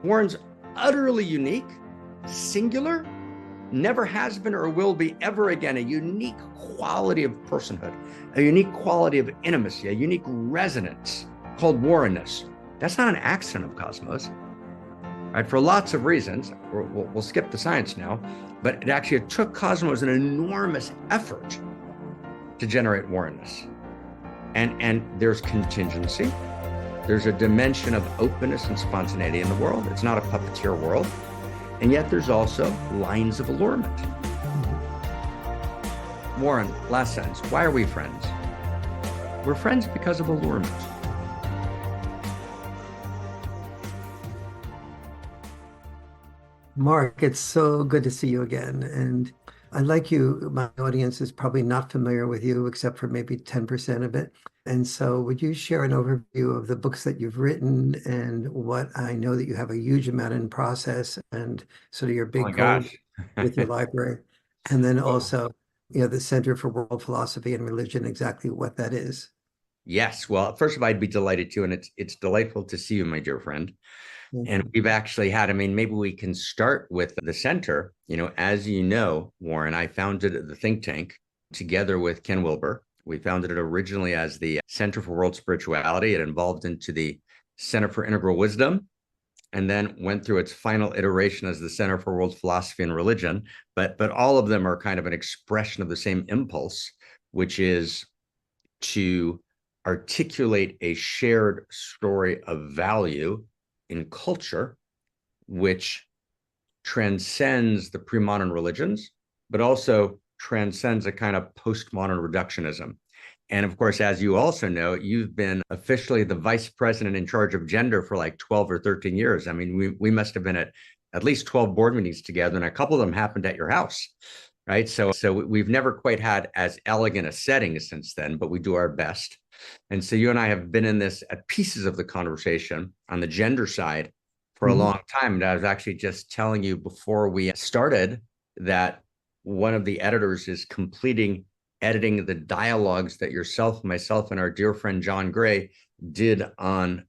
Warren's utterly unique, singular, never has been or will be ever again, a unique quality of personhood, a unique quality of intimacy, a unique resonance called Warrenness. That's not an accident of Cosmos, right? For lots of reasons. We'll skip the science now, but it took Cosmos an enormous effort to generate Warrenness. And there's contingency. There's a dimension of openness and spontaneity in the world. It's not a puppeteer world. And yet there's also lines of allurement. Warren, last sentence. Why are we friends? We're friends because of allurement. Mark, it's so good to see you again. And unlike you, my audience is probably not familiar with you, except for maybe 10% of it. And so would you share an overview of the books that you've written and what I know that you have a huge amount in process and sort of your Oh my big goals gosh. with your library? And then Well, also, the Center for World Philosophy and Religion, exactly what that is. yes. Well, first of all, I'd be delighted to, and it's delightful to see you, my dear friend. And we've actually had, maybe we can start with the center. As you know, Warren, I founded the think tank together with Ken Wilber. We founded it originally as the Center for World Spirituality. It evolved into the Center for Integral Wisdom, and then went through its final iteration as the Center for World Philosophy and Religion. But all of them are kind of an expression of the same impulse, which is to articulate a shared story of value in culture, which transcends the pre-modern religions, but also transcends a kind of postmodern reductionism. And of course, as you also know, you've been officially the vice president in charge of gender for like 12 or 13 years. We must have been at least 12 board meetings together, and a couple of them happened at your house, right? So we've never quite had as elegant a setting since then, but we do our best. And so you and I have been in this at pieces of the conversation on the gender side for a long time. And I was actually just telling you before we started that one of the editors is completing editing the dialogues that yourself, myself, and our dear friend John Gray did on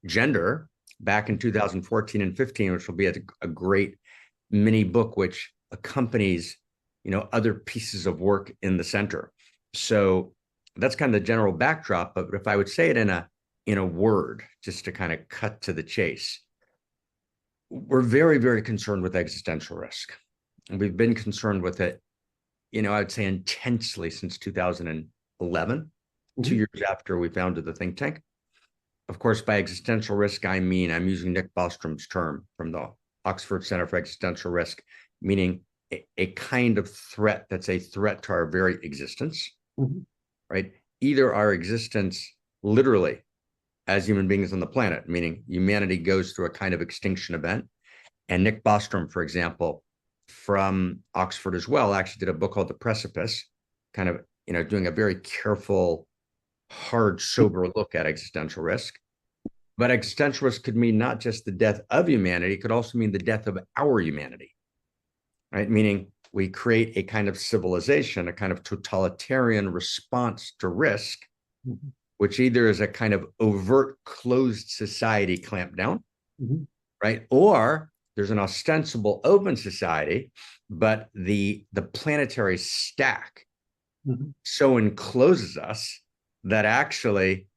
gender back in 2014 and 15, which will be a great mini book which accompanies other pieces of work in the center. So that's kind of the general backdrop. But if I would say it in a word, just to kind of cut to the chase, we're very, very concerned with existential risk. And we've been concerned with it, I would say intensely since 2011, 2 years after we founded the think tank. Of course, by existential risk, I'm using Nick Bostrom's term from the Oxford Center for Existential Risk, meaning a kind of threat that's a threat to our very existence, right? Either our existence literally as human beings on the planet, meaning humanity goes through a kind of extinction event. And Nick Bostrom, for example, from Oxford as well, actually did a book called The Precipice, kind of, doing a very careful, hard, sober look at existential risk. But existential risk could mean not just the death of humanity, it could also mean the death of our humanity, right? Meaning we create a kind of civilization, a kind of totalitarian response to risk, which either is a kind of overt closed society clamp down, right? Or there's an ostensible open society, but the planetary stack so encloses us that actually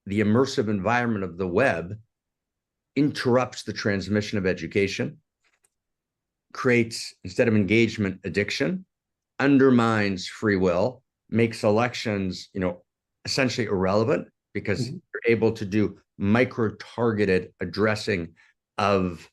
the immersive environment of the web interrupts the transmission of education, creates, instead of engagement, addiction, undermines free will, makes elections, essentially irrelevant because you're able to do micro-targeted addressing of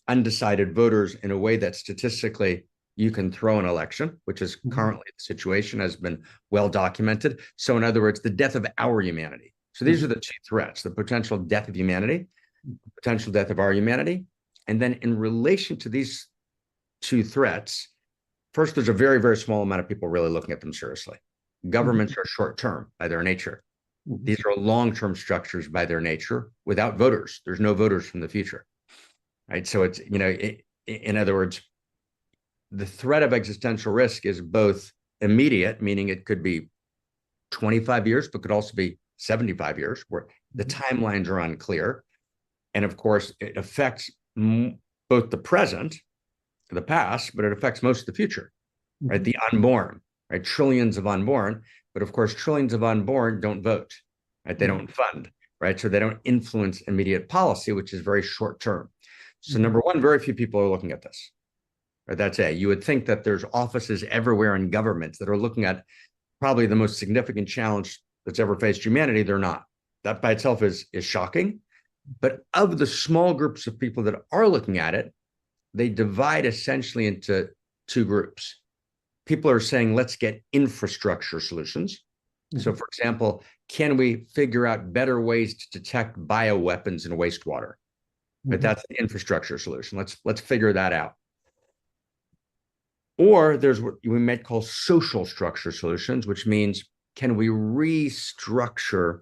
undecided voters in a way that statistically you can throw an election, which is currently the situation, has been well documented. So in other words, the death of our humanity. So these are the two threats: the potential death of humanity, potential death of our humanity. And then in relation to these two threats, first, there's a very, very small amount of people really looking at them seriously. Governments are short-term by their nature. These are long-term structures by their nature without voters. There's no voters from the future, right? So it's, in other words, the threat of existential risk is both immediate, meaning it could be 25 years, but could also be 75 years, where the timelines are unclear. And of course, it affects both the present, the past, but it affects most of the future, right? The unborn, right? Trillions of unborn, but of course, trillions of unborn don't vote, right? They don't fund, right? So they don't influence immediate policy, which is very short term. So number one, very few people are looking at this. Right? That's it. You would think that there's offices everywhere in governments that are looking at probably the most significant challenge that's ever faced humanity. They're not. That by itself is shocking. But of the small groups of people that are looking at it, they divide essentially into two groups. People are saying, let's get infrastructure solutions. So, for example, can we figure out better ways to detect bioweapons in wastewater? But that's the infrastructure solution. Let's figure that out. Or there's what we might call social structure solutions, which means, can we restructure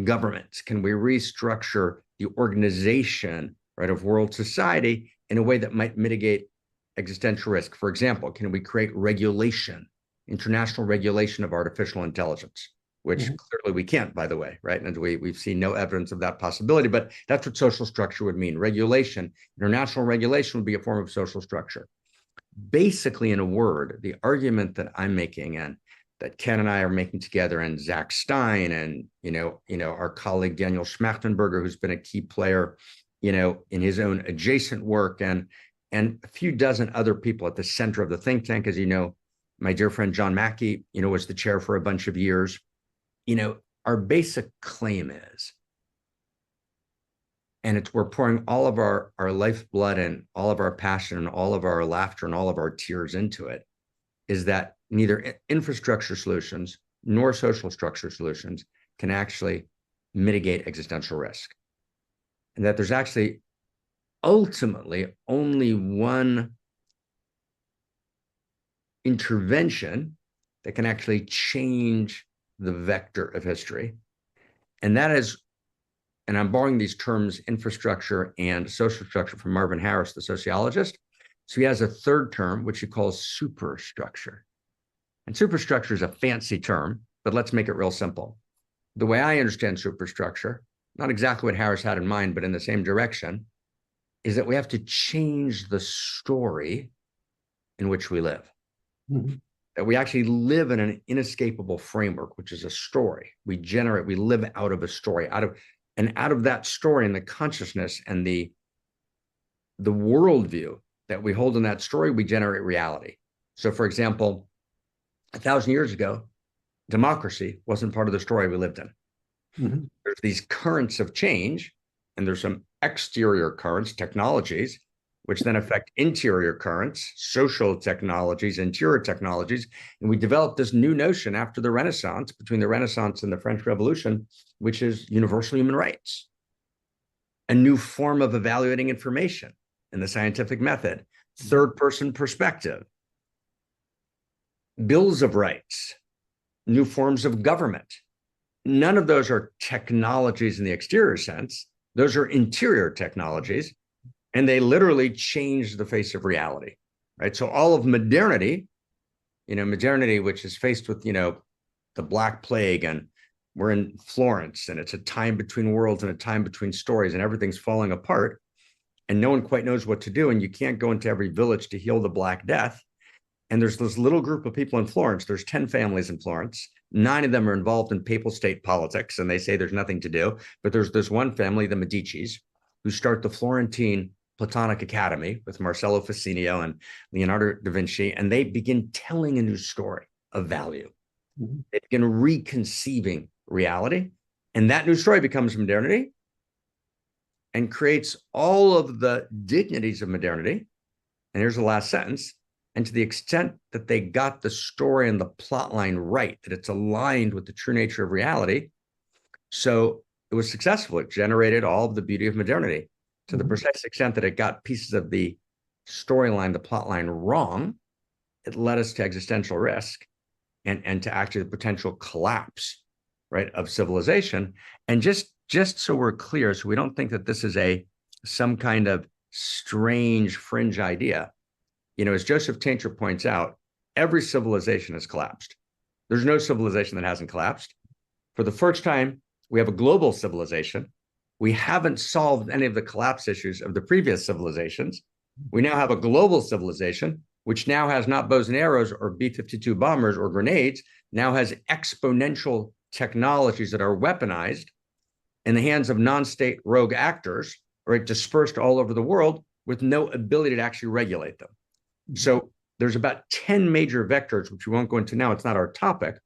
governments? Can we restructure the organization, right, of world society in a way that might mitigate existential risk? For example, can we create regulation, international regulation of artificial intelligence, which clearly we can't, by the way, right? And we've seen no evidence of that possibility, but that's what social structure would mean. Regulation, international regulation would be a form of social structure. Basically, in a word, the argument that I'm making and that Ken and I are making together, and Zach Stein, and our colleague Daniel Schmachtenberger, who's been a key player, in his own adjacent work, and a few dozen other people at the center of the think tank. As you know, my dear friend John Mackey, was the chair for a bunch of years. Our basic claim is, and we're pouring all of our lifeblood and all of our passion and all of our laughter and all of our tears into it, is that neither infrastructure solutions nor social structure solutions can actually mitigate existential risk. And that there's actually ultimately only one intervention that can actually change the vector of history. And that is, and I'm borrowing these terms, infrastructure and social structure, from Marvin Harris, the sociologist. So he has a third term, which he calls superstructure. And superstructure is a fancy term, but let's make it real simple. The way I understand superstructure, not exactly what Harris had in mind, but in the same direction, is that we have to change the story in which we live. That we actually live in an inescapable framework, which is a story. We live out of a story, out of that story and the consciousness and the worldview that we hold in that story, we generate reality. So, for example, 1,000 years ago, democracy wasn't part of the story we lived in. There's these currents of change, and there's some exterior currents, technologies, which then affect interior currents, social technologies, interior technologies. And we developed this new notion after the Renaissance, between the Renaissance and the French Revolution, which is universal human rights, a new form of evaluating information in the scientific method, third-person perspective, bills of rights, new forms of government. None of those are technologies in the exterior sense. Those are interior technologies, and they literally change the face of reality, right? So all of modernity, which is faced with, the Black Plague, and we're in Florence, and it's a time between worlds and a time between stories, and everything's falling apart, and no one quite knows what to do, and you can't go into every village to heal the Black Death. And there's this little group of people in Florence. There's 10 families in Florence. 9 of them are involved in papal state politics, and they say there's nothing to do. But there's this one family, the Medicis, who start the Florentine Platonic Academy with Marcello Ficinio and Leonardo da Vinci, and they begin telling a new story of value. They begin reconceiving reality, and that new story becomes modernity and creates all of the dignities of modernity. And here's the last sentence. And to the extent that they got the story and the plot line right, that it's aligned with the true nature of reality, so it was successful. It generated all of the beauty of modernity. To the precise extent that it got pieces of the storyline, the plot line wrong, it led us to existential risk and to actually the potential collapse, right, of civilization. And just so we're clear, so we don't think that this is some kind of strange fringe idea. As Joseph Tainter points out, every civilization has collapsed. There's no civilization that hasn't collapsed. For the first time, we have a global civilization We haven't solved any of the collapse issues of the previous civilizations. We now have a global civilization, which now has not bows and arrows or B-52 bombers or grenades, now has exponential technologies that are weaponized in the hands of non-state rogue actors, right, dispersed all over the world with no ability to actually regulate them. So there's about 10 major vectors, which we won't go into now, it's not our topic,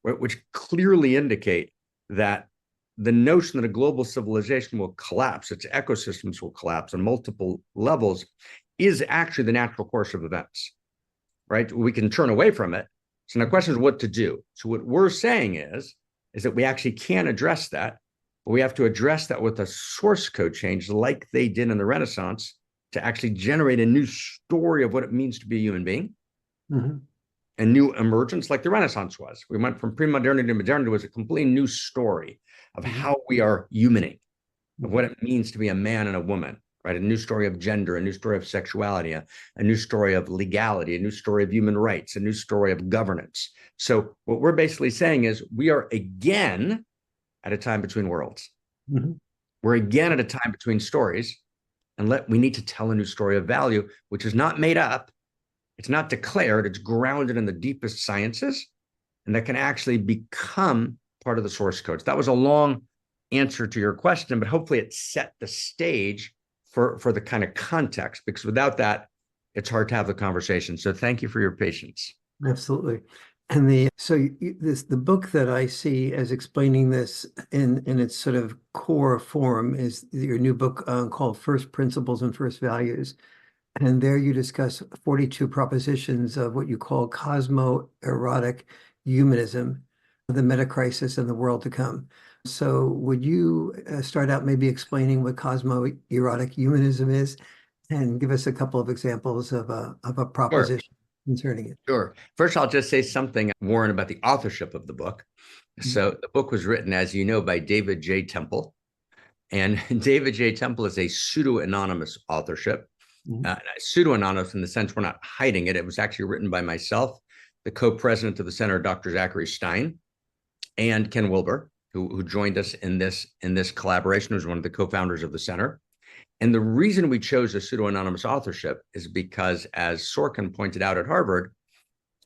right, which clearly indicate that the notion that a global civilization will collapse, its ecosystems will collapse on multiple levels, is actually the natural course of events, right? We can turn away from it. So now the question is what to do. So what we're saying is that we actually can address that, but we have to address that with a source code change like they did in the Renaissance to actually generate a new story of what it means to be a human being. Mm-hmm. A new emergence like the Renaissance was. We went from pre-modernity to modernity was a completely new story of how we are humaning, of what it means to be a man and a woman, right? A new story of gender, a new story of sexuality, a new story of legality, a new story of human rights, a new story of governance. So what we're basically saying is we are again at a time between worlds. Mm-hmm. We're again at a time between stories, and we need to tell a new story of value, which is not made up. It's not declared, it's grounded in the deepest sciences, and that can actually become part of the source codes. That was a long answer to your question, but hopefully it set the stage for the kind of context, because without that, it's hard to have the conversation. So thank you for your patience. Absolutely. And the book that I see as explaining this in its sort of core form is your new book called First Principles and First Values. And there you discuss 42 propositions of what you call cosmo-erotic humanism, the meta-crisis and the world to come. So would you start out maybe explaining what cosmo-erotic humanism is and give us a couple of examples of a proposition concerning it? Sure. First, I'll just say something, Warren, about the authorship of the book. So the book was written, as you know, by David J. Temple. And David J. Temple is a pseudo-anonymous authorship. Pseudo-anonymous in the sense we're not hiding it. It was actually written by myself, the co-president of the center, Dr. Zachary Stein, and Ken Wilber, who joined us in this collaboration, who's one of the co-founders of the center. And the reason we chose a pseudo-anonymous authorship is because, as Sorkin pointed out at Harvard,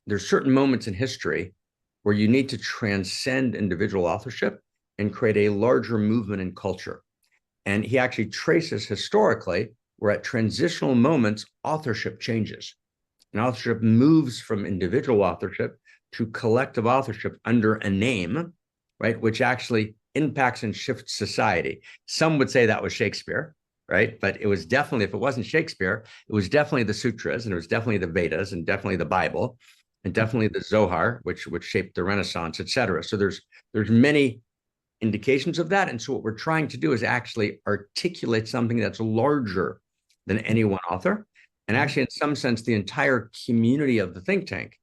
there's certain moments in history where you need to transcend individual authorship and create a larger movement in culture. And he actually traces historically where at transitional moments, authorship changes. And authorship moves from individual authorship to collective authorship under a name, right, which actually impacts and shifts society. Some would say that was Shakespeare, right? But it was definitely, if it wasn't Shakespeare, it was definitely the sutras, and it was definitely the Vedas, and definitely the Bible, and definitely the Zohar, which shaped the Renaissance, et cetera. So there's many indications of that. And so what we're trying to do is actually articulate something that's larger than any one author. And actually, in some sense, the entire community of the think tank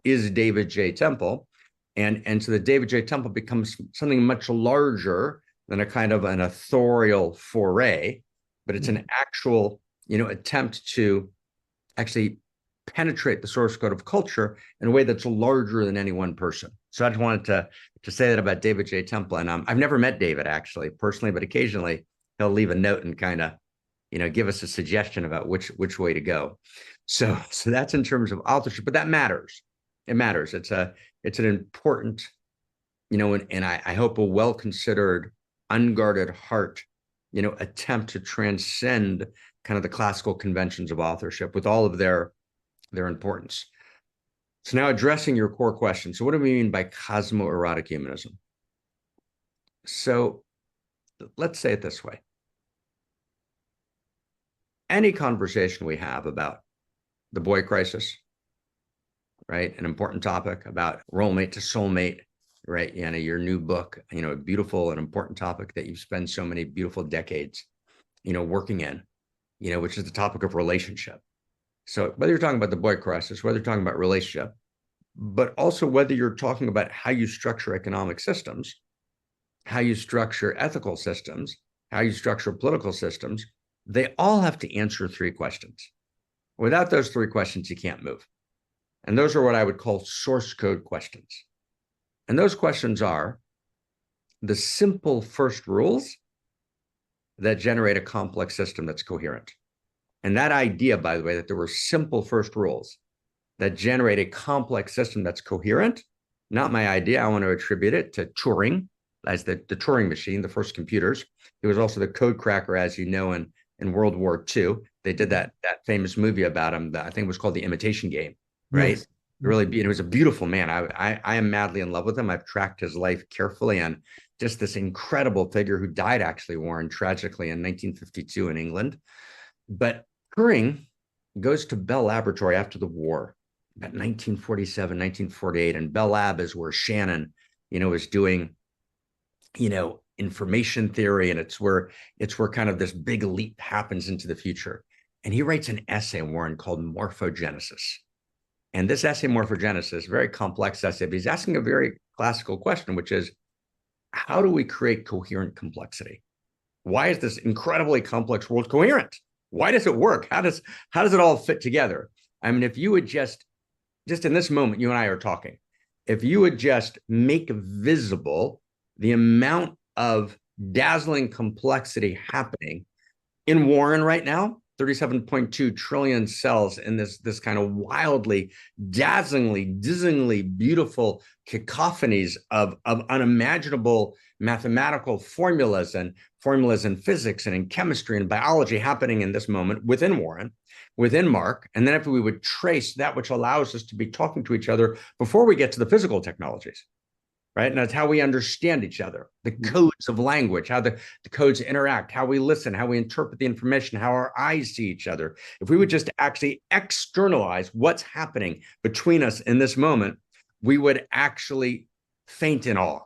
is David J. Temple. And so the David J. Temple becomes something much larger than a kind of an authorial foray, but it's an actual, attempt to actually penetrate the source code of culture in a way that's larger than any one person. So I just wanted to say that about David J. Temple. And I've never met David actually personally, but occasionally he'll leave a note and kind of, give us a suggestion about which way to go. So that's in terms of authorship, but that matters. It matters. It's an important, and I hope a well-considered, unguarded heart, attempt to transcend kind of the classical conventions of authorship with all of their importance. So now addressing your core question. So what do we mean by cosmo-erotic humanism? So let's say it this way. Any conversation we have about the boy crisis, right? An important topic about role mate to soulmate, right? Your new book, a beautiful and important topic that you've spent so many beautiful decades, working in, which is the topic of relationship. So whether you're talking about the boy crisis, whether you're talking about relationship, but also whether you're talking about how you structure economic systems, how you structure ethical systems, how you structure political systems, they all have to answer three questions. Without those three questions, you can't move. And those are what I would call source code questions. And those questions are the simple first rules that generate a complex system that's coherent. And that idea, by the way, that there were simple first rules that generate a complex system that's coherent, not my idea. I want to attribute it to Turing as the Turing machine, the first computers. He was also the code cracker, as you know, in World War II. They did that famous movie about him. I think it was called The Imitation Game, right? Yes. Really, it was a beautiful man. I am madly in love with him. I've tracked his life carefully, and just this incredible figure who died, actually, Warren, tragically in 1952 in England. But Turing goes to Bell Laboratory after the war, about 1947, 1948, and Bell Lab is where Shannon, is doing, information theory, and it's where kind of this big leap happens into the future. And he writes an essay, Warren, called Morphogenesis. And this essay, Morphogenesis, very complex essay, but he's asking a very classical question, which is, how do we create coherent complexity? Why is this incredibly complex world coherent? Why does it work? How does it all fit together? I mean, if you would just in this moment, you and I are talking, if you would just make visible the amount of dazzling complexity happening in Warren right now, 37.2 trillion cells in this kind of wildly, dazzlingly, dizzyingly beautiful cacophonies of unimaginable mathematical formulas in physics and in chemistry and biology happening in this moment within Warren, within Marc. And then if we would trace that which allows us to be talking to each other before we get to the physical technologies, right? And that's how we understand each other, the codes of language, how the codes interact, how we listen, how we interpret the information, how our eyes see each other. If we would just actually externalize what's happening between us in this moment, we would actually faint in awe,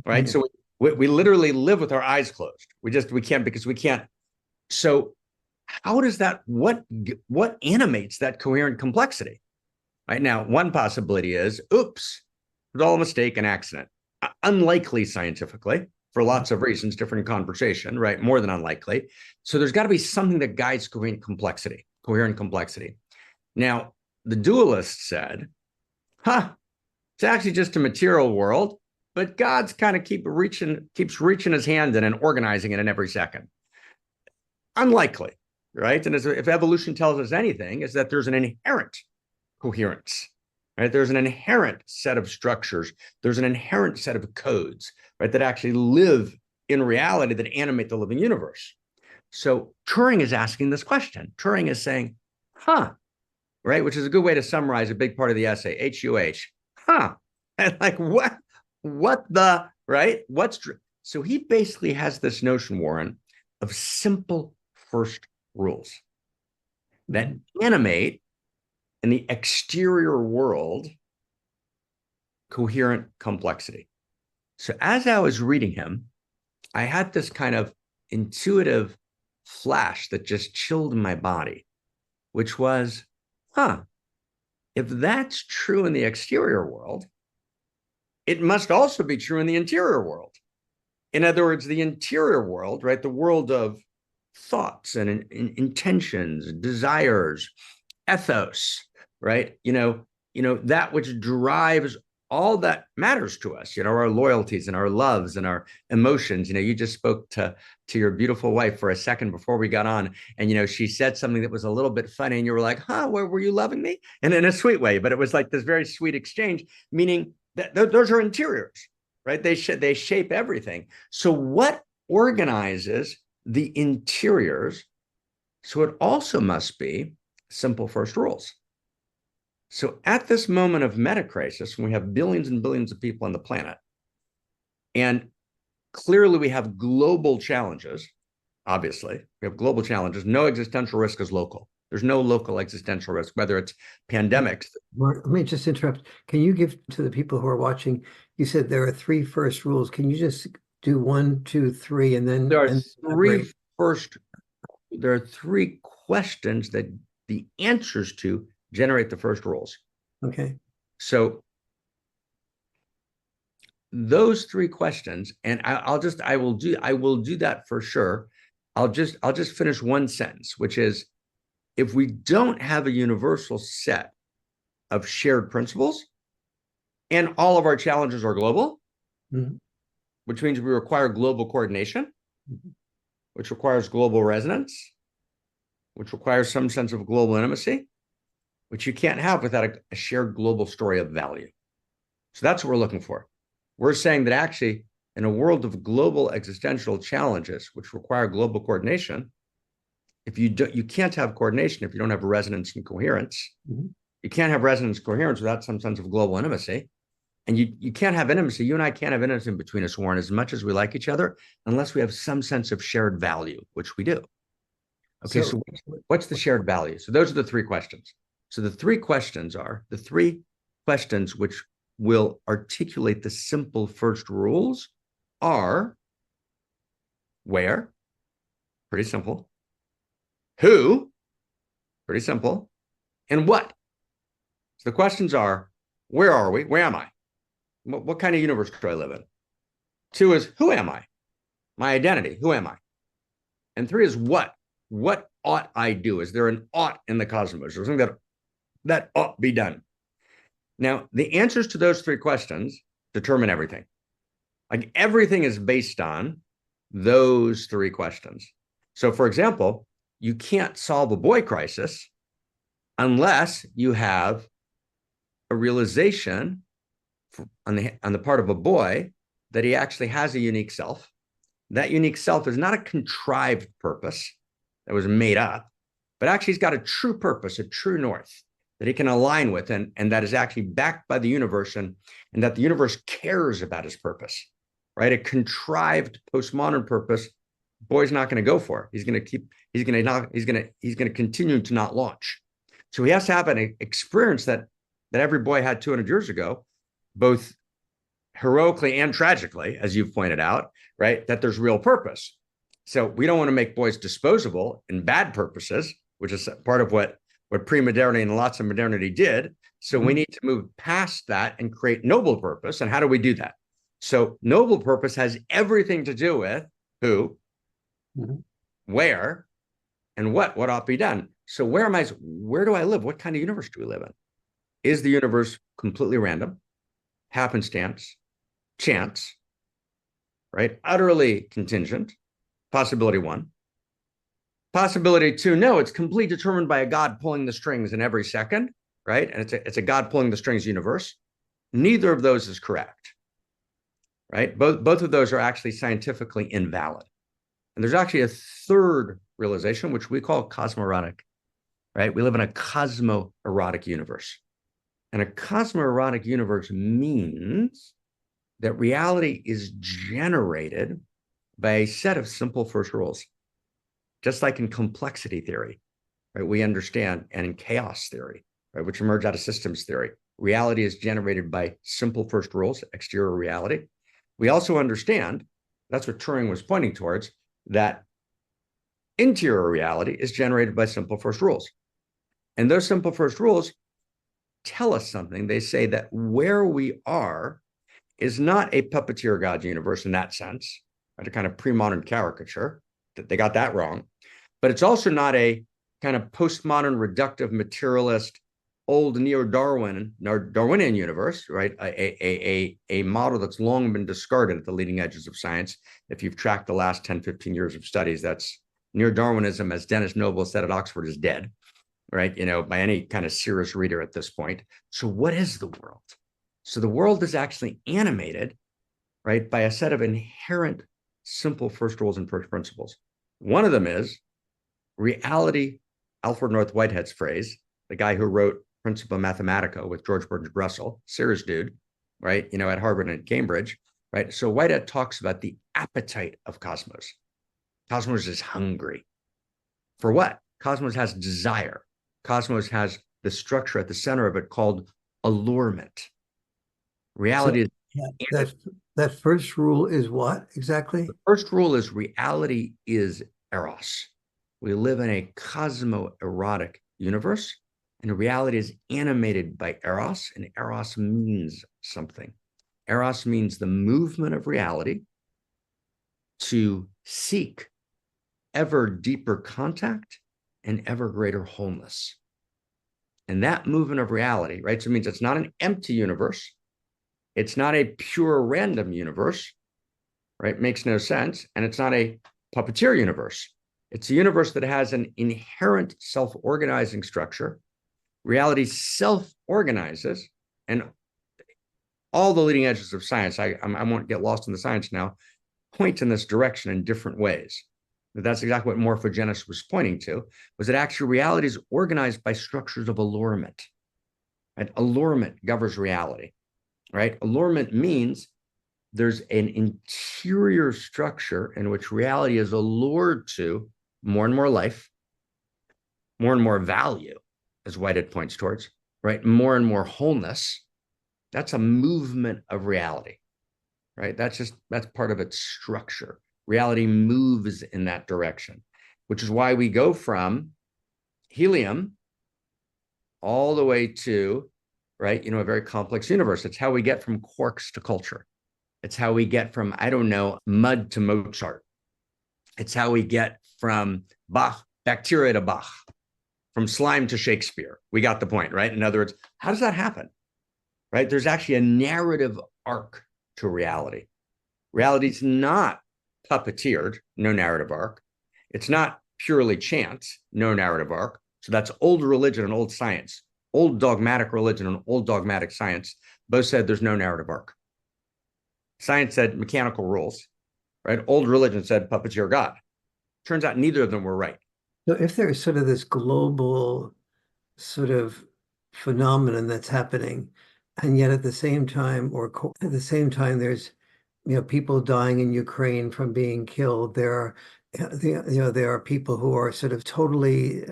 right? So we literally live with our eyes closed. We can't, because we can't. So how does that, what animates that coherent complexity? Right now, one possibility is, oops, it was all a mistake, an accident. Unlikely scientifically, for lots of reasons, different conversation, right? More than unlikely. So there's got to be something that guides coherent complexity. Now, the dualist said, it's actually just a material world, but God's kind of keeps reaching his hand in and organizing it in every second. Unlikely, right? And if evolution tells us anything, is that there's an inherent coherence, right? There's an inherent set of structures. There's an inherent set of codes, right, that actually live in reality, that animate the living universe. So Turing is asking this question. Turing is saying, right, which is a good way to summarize a big part of the essay, H-U-H, and like, what the, right? So he basically has this notion, Warren, of simple first rules that animate in the exterior world coherent complexity. So as I was reading him, I had this kind of intuitive flash that just chilled my body, which was, if that's true in the exterior world, it must also be true in the interior world. In other words, the interior world, right, the world of thoughts and intentions, desires, ethos, right? That which drives all that matters to us, our loyalties and our loves and our emotions. You just spoke to your beautiful wife for a second before we got on, and she said something that was a little bit funny, and you were like, where were you loving me? And in a sweet way, but it was like this very sweet exchange, meaning that those are interiors, right? They shape everything. So what organizes the interiors? So it also must be simple first rules. So at this moment of meta crisis, when we have billions and billions of people on the planet, and clearly we have global challenges, obviously, we have global challenges. No existential risk is local. There's no local existential risk, whether it's pandemics. Marc, let me just interrupt. Can you give to the people who are watching, you said there are 3 first rules. Can you just do 1, 2, 3, and then there are 3 questions that the answers to generate the first rules. Okay. So those 3 questions, and I will do that for sure. I'll just finish one sentence, which is, if we don't have a universal set of shared principles, and all of our challenges are global, which means we require global coordination, which requires global resonance, which requires some sense of global intimacy, which you can't have without a shared global story of value. So that's what we're looking for. We're saying that actually, in a world of global existential challenges, which require global coordination, if you can't have coordination if you don't have resonance and coherence. Mm-hmm. You can't have resonance and coherence without some sense of global intimacy. And you can't have intimacy. You and I can't have intimacy between us, Warren, as much as we like each other, unless we have some sense of shared value, which we do. Okay, so what's the shared value? So those are the three questions. So the three questions are the three questions which will articulate the simple first rules are where, pretty simple, who, pretty simple, and what. So the questions are, where are we? Where am I? What kind of universe do I live in? Two is, who am I? My identity, who am I? And three is what? What ought I do? Is there an ought in the cosmos? Or something that ought be done? Now, the answers to those three questions determine everything. Like everything is based on those three questions. So, for example, you can't solve a boy crisis unless you have a realization on the part of a boy that he actually has a unique self. That unique self is not a contrived purpose that was made up, but actually he's got a true purpose, a true north that he can align with, and that is actually backed by the universe, and that the universe cares about his purpose, right? A contrived postmodern purpose, boy's not going to go for. He's going to continue to not launch. So he has to have an experience that every boy had 200 years ago, both heroically and tragically, as you've pointed out, right? That there's real purpose. So we don't want to make boys disposable in bad purposes, which is part of what pre-modernity and lots of modernity did. So we need to move past that and create noble purpose. And how do we do that? So noble purpose has everything to do with who, where, and what ought to be done. So where do I live? What kind of universe do we live in? Is the universe completely random, happenstance, chance, right? Utterly contingent, possibility one. Possibility two, no, it's completely determined by a God pulling the strings in every second, right? And it's a God pulling the strings universe. Neither of those is correct, right? Both of those are actually scientifically invalid. And there's actually a third realization, which we call Cosmo-erotic, right? We live in a Cosmo-erotic universe. And a Cosmo-erotic universe means that reality is generated by a set of simple first rules. Just like in complexity theory, right? We understand, and in chaos theory, right, which emerge out of systems theory, reality is generated by simple first rules, exterior reality. We also understand, that's what Turing was pointing towards, that interior reality is generated by simple first rules. And those simple first rules tell us something. They say that where we are is not a puppeteer God universe in that sense, right? A kind of pre-modern caricature, that they got that wrong. But it's also not a kind of postmodern reductive materialist, old Darwinian universe, right? A model that's long been discarded at the leading edges of science. If you've tracked the last 10, 15 years of studies, that's neo-Darwinism, as Dennis Noble said at Oxford, is dead, right? By any kind of serious reader at this point. So what is the world? So the world is actually animated, right, by a set of inherent simple first rules and first principles. One of them is reality, Alfred North Whitehead's phrase, the guy who wrote Principia Mathematica with George Burns Russell, serious dude, right? At Harvard and Cambridge, right? So Whitehead talks about the appetite of Cosmos. Cosmos is hungry. For what? Cosmos has desire. Cosmos has the structure at the center of it called allurement. Reality is that first rule is what exactly? The first rule is reality is eros. We live in a cosmo-erotic universe, and reality is animated by eros, and eros means something. Eros means the movement of reality to seek ever deeper contact and ever greater wholeness. And that movement of reality, right? So it means it's not an empty universe. It's not a pure random universe, right? Makes no sense. And it's not a puppeteer universe. It's a universe that has an inherent self-organizing structure. Reality self-organizes, and all the leading edges of science, I won't get lost in the science now, point in this direction in different ways. That's exactly what morphogenesis was pointing to, was that actually reality is organized by structures of allurement. And allurement governs reality, right? Allurement means there's an interior structure in which reality is allured to more and more life, more and more value, as Whitehead points towards, right? More and more wholeness. That's a movement of reality, right? That's part of its structure. Reality moves in that direction, which is why we go from helium all the way to, right, a very complex universe. It's how we get from quarks to culture. It's how we get from, I don't know, mud to Mozart. It's how we get from bacteria to Bach, from slime to Shakespeare. We got the point, right? In other words, how does that happen? Right? There's actually a narrative arc to reality. Reality's not puppeteered, no narrative arc. It's not purely chance, no narrative arc. So that's old religion and old science. Old dogmatic religion and old dogmatic science both said there's no narrative arc. Science said mechanical rules, right? Old religion said puppeteer God. Turns out neither of them were right. So if there's sort of this global sort of phenomenon that's happening, and yet at the same time, at the same time, there's people dying in Ukraine from being killed. There are there are people who are sort of totally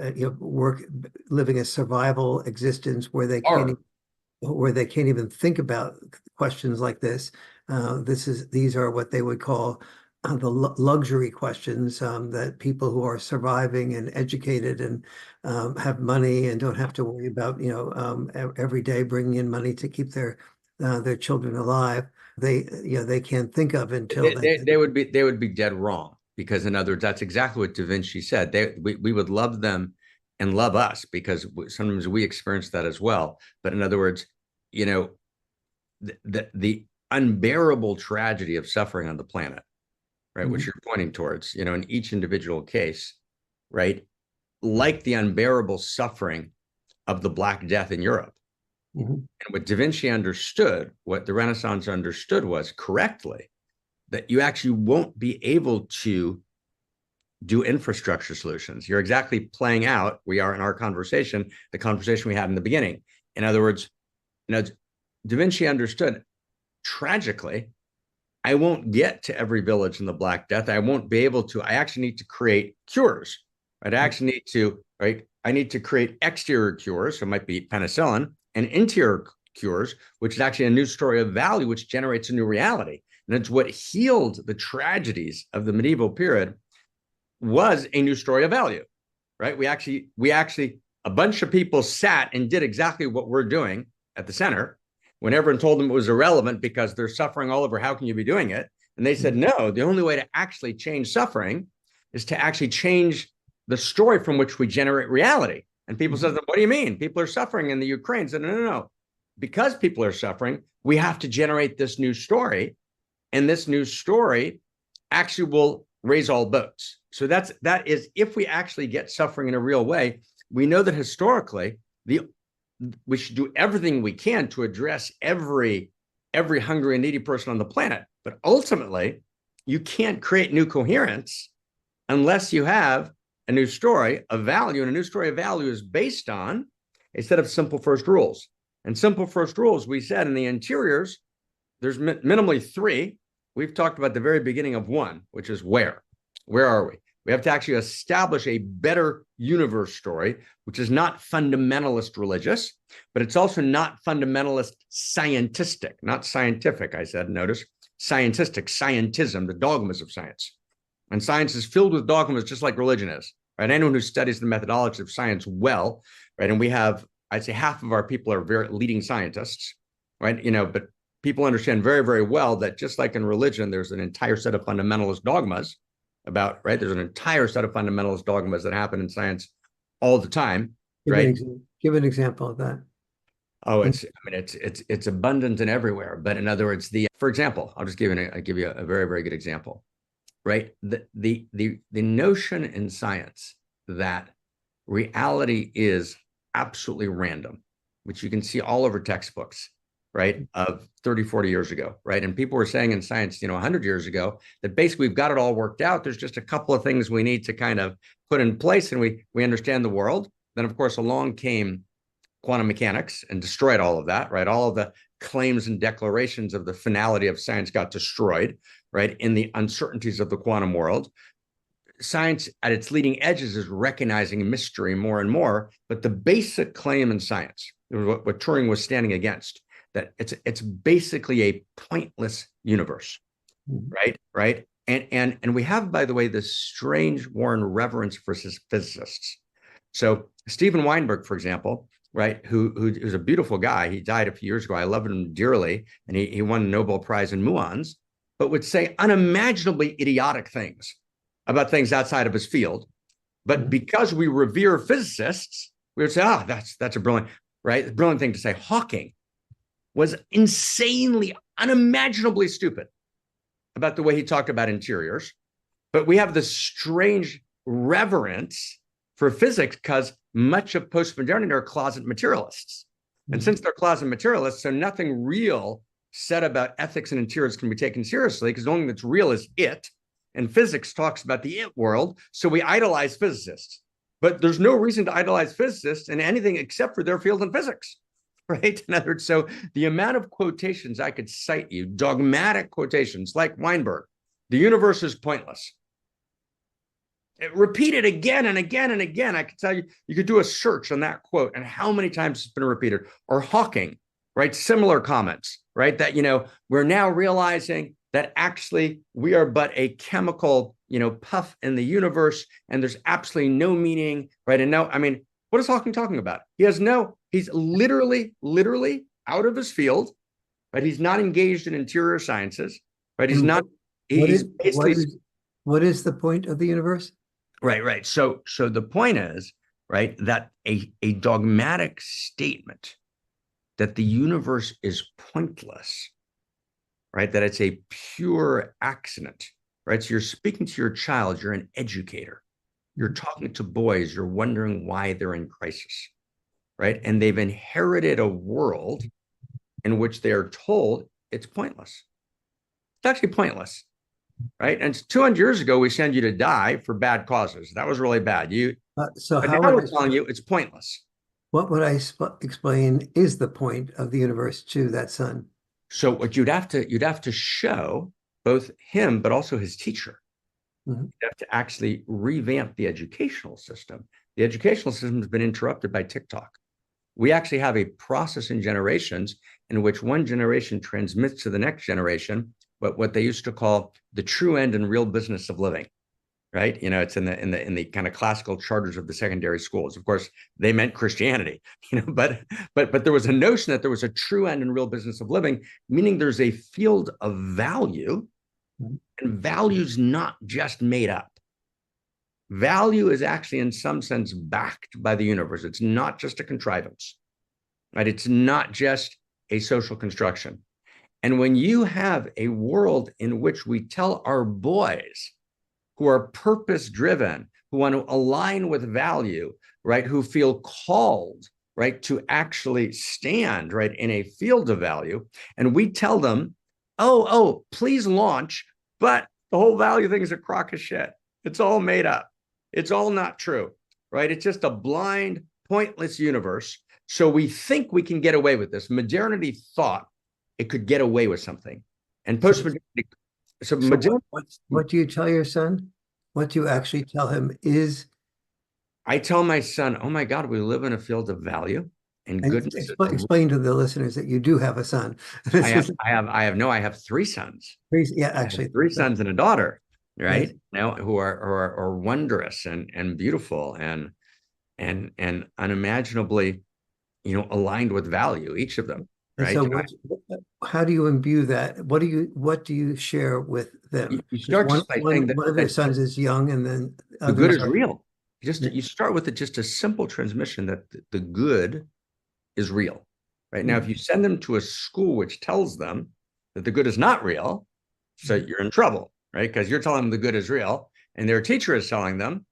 living a survival existence where they can't even think about questions like this. These are what they would call the luxury questions that people who are surviving and educated and have money and don't have to worry about, every day bringing in money to keep their children alive. They can't think of until they would be dead wrong, because in other words, that's exactly what Da Vinci said. We would love them and love us because sometimes we experience that as well. But in other words, the unbearable tragedy of suffering on the planet, right, which you're pointing towards, in each individual case, right, like the unbearable suffering of the Black Death in Europe. And what Da Vinci understood, what the Renaissance understood was correctly, that you actually won't be able to do infrastructure solutions. You're exactly playing out, we are in our conversation, the conversation we had in the beginning. In other words, Da Vinci understood, tragically, I won't get to every village in the Black Death. I won't be able to. I actually need to create cures. Right? I actually need to, right? I need to create exterior cures. So it might be penicillin, and interior cures, which is actually a new story of value, which generates a new reality. And it's what healed the tragedies of the medieval period, was a new story of value, right? We actually, a bunch of people sat and did exactly what we're doing at the center when everyone told them it was irrelevant because they're suffering all over. How can you be doing it? And they said, no, the only way to actually change suffering is to actually change the story from which we generate reality. And people said, what do you mean? People are suffering in the Ukraine. Said, no. Because people are suffering, we have to generate this new story. And this new story actually will raise all boats. So that is, if we actually get suffering in a real way, we know that historically, we should do everything we can to address every hungry and needy person on the planet. But ultimately, you can't create new coherence unless you have a new story of value. And a new story of value is based on a set of simple first rules. And simple first rules, we said in the interiors, there's minimally three. We've talked about the very beginning of one, which is where. Where are we? We have to actually establish a better universe story, which is not fundamentalist religious, but it's also not fundamentalist scientistic, not scientific, I said, notice, scientistic, scientism, the dogmas of science. And science is filled with dogmas, just like religion is, right? Anyone who studies the methodology of science well, right? And we have, I'd say half of our people are very leading scientists, right? But people understand very, very well that just like in religion, there's an entire set of fundamentalist dogmas about, right? There's an entire set of fundamentalist dogmas that happen in science all the time, right? Give an example of that. Oh, it's abundant and everywhere. But in other words, for example, I'll just give you a very, very good example. right? The notion in science that reality is absolutely random, which you can see all over textbooks, right, of 30, 40 years ago, right? And people were saying in science, 100 years ago, that basically we've got it all worked out. There's just a couple of things we need to kind of put in place, and we understand the world. Then, of course, along came quantum mechanics and destroyed all of that, right? All of the claims and declarations of the finality of science got destroyed, right, in the uncertainties of the quantum world. Science at its leading edges is recognizing mystery more and more, but the basic claim in science, what Turing was standing against, that it's basically a pointless universe, right. And we have, by the way, this strange, Warren, reverence for physicists. So Steven Weinberg, for example, right, who's a beautiful guy. He died a few years ago. I love him dearly, and he won a Nobel Prize in muons, but would say unimaginably idiotic things about things outside of his field. But because we revere physicists, we would say, that's a brilliant, right? Brilliant thing to say. Hawking was insanely, unimaginably stupid about the way he talked about interiors. But we have this strange reverence for physics because much of postmodernity are closet materialists. And since they're closet materialists, so nothing real said about ethics and interiors can be taken seriously, because the only thing that's real is it. And physics talks about the it world. So we idolize physicists. But there's no reason to idolize physicists in anything except for their field in physics, right? In other words, so the amount of quotations I could cite you, dogmatic quotations like Weinberg, the universe is pointless. Repeated again and again and again. I could tell you, you could do a search on that quote and how many times it's been repeated. Or Hawking, right? Similar comments, right? That, we're now realizing that actually we are but a chemical, puff in the universe, and there's absolutely no meaning, right? And what is Hawking talking about? He's literally out of his field, right? He's not engaged in interior sciences, right? He's not, he's basically. What is the point of the universe? Right. So the point is, right, that a dogmatic statement that the universe is pointless, right, that it's a pure accident, right? So you're speaking to your child, you're an educator, you're talking to boys, you're wondering why they're in crisis, right? And they've inherited a world in which they are told it's pointless. It's actually pointless. Right. And 200 years ago, we send you to die for bad causes. That was really bad. So but how now would we're telling you it's pointless. what would I explain is the point of the universe to that son? So what you'd have to show both him, but also his teacher. You have to actually revamp the educational system. The educational system has been interrupted by TikTok. We actually have a process in generations in which one generation transmits to the next generation what they used to call the true end and real business of living, right? It's in the kind of classical charters of the secondary schools. Of course, they meant Christianity, but there was a notion that there was a true end and real business of living, meaning there's a field of value, and value's not just made up. Value is actually, in some sense, backed by the universe. It's not just a contrivance, right? It's not just a social construction. And when you have a world in which we tell our boys who are purpose-driven, who want to align with value, right, who feel called, right, to actually stand, right, in a field of value, and we tell them, oh, please launch, but the whole value thing is a crock of shit. It's all made up. It's all not true, right? It's just a blind, pointless universe. So we think we can get away with this. Modernity thought it could get away with something. And postmodernity. What do you tell your son? What do you actually tell him is? I tell my son, oh my God, we live in a field of value and goodness. Explain to the listeners that you do have a son. I have three sons. Actually, three sons and a daughter, right? Yes. Who are wondrous and beautiful and unimaginably, aligned with value, each of them. Right. So how do you imbue that? What do you share with them? You start just by saying that one of your sons is young, and then the good is real. You start with just a simple transmission that the good is real. Right. Now, if you send them to a school which tells them that the good is not real, so you're in trouble. right? Because you're telling them the good is real, and their teacher is telling them,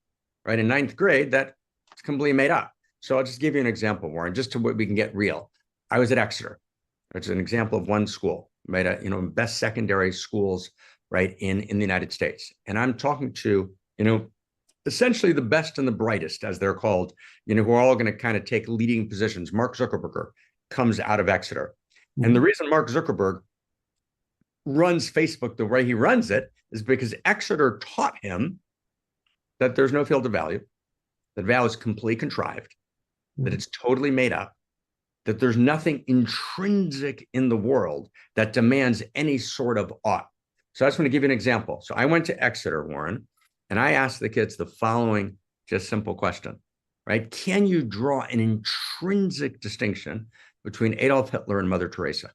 right, in ninth grade that it's completely made up. So I'll just give you an example, Warren, just to what we can get real. I was at Exeter. It's an example of one school, right? Best secondary schools, right, in the United States. And I'm talking to, essentially the best and the brightest, as they're called, who are all going to kind of take leading positions. Mark Zuckerberg comes out of Exeter. Mm-hmm. And the reason Mark Zuckerberg runs Facebook the way he runs it is because Exeter taught him that there's no field of value, that value is completely contrived, that it's totally made up, that there's nothing intrinsic in the world that demands any sort of ought. So I just want to give you an example. So I went to Exeter, Warren, and I asked the kids the following just simple question, right? Can you draw an intrinsic distinction between Adolf Hitler and Mother Teresa?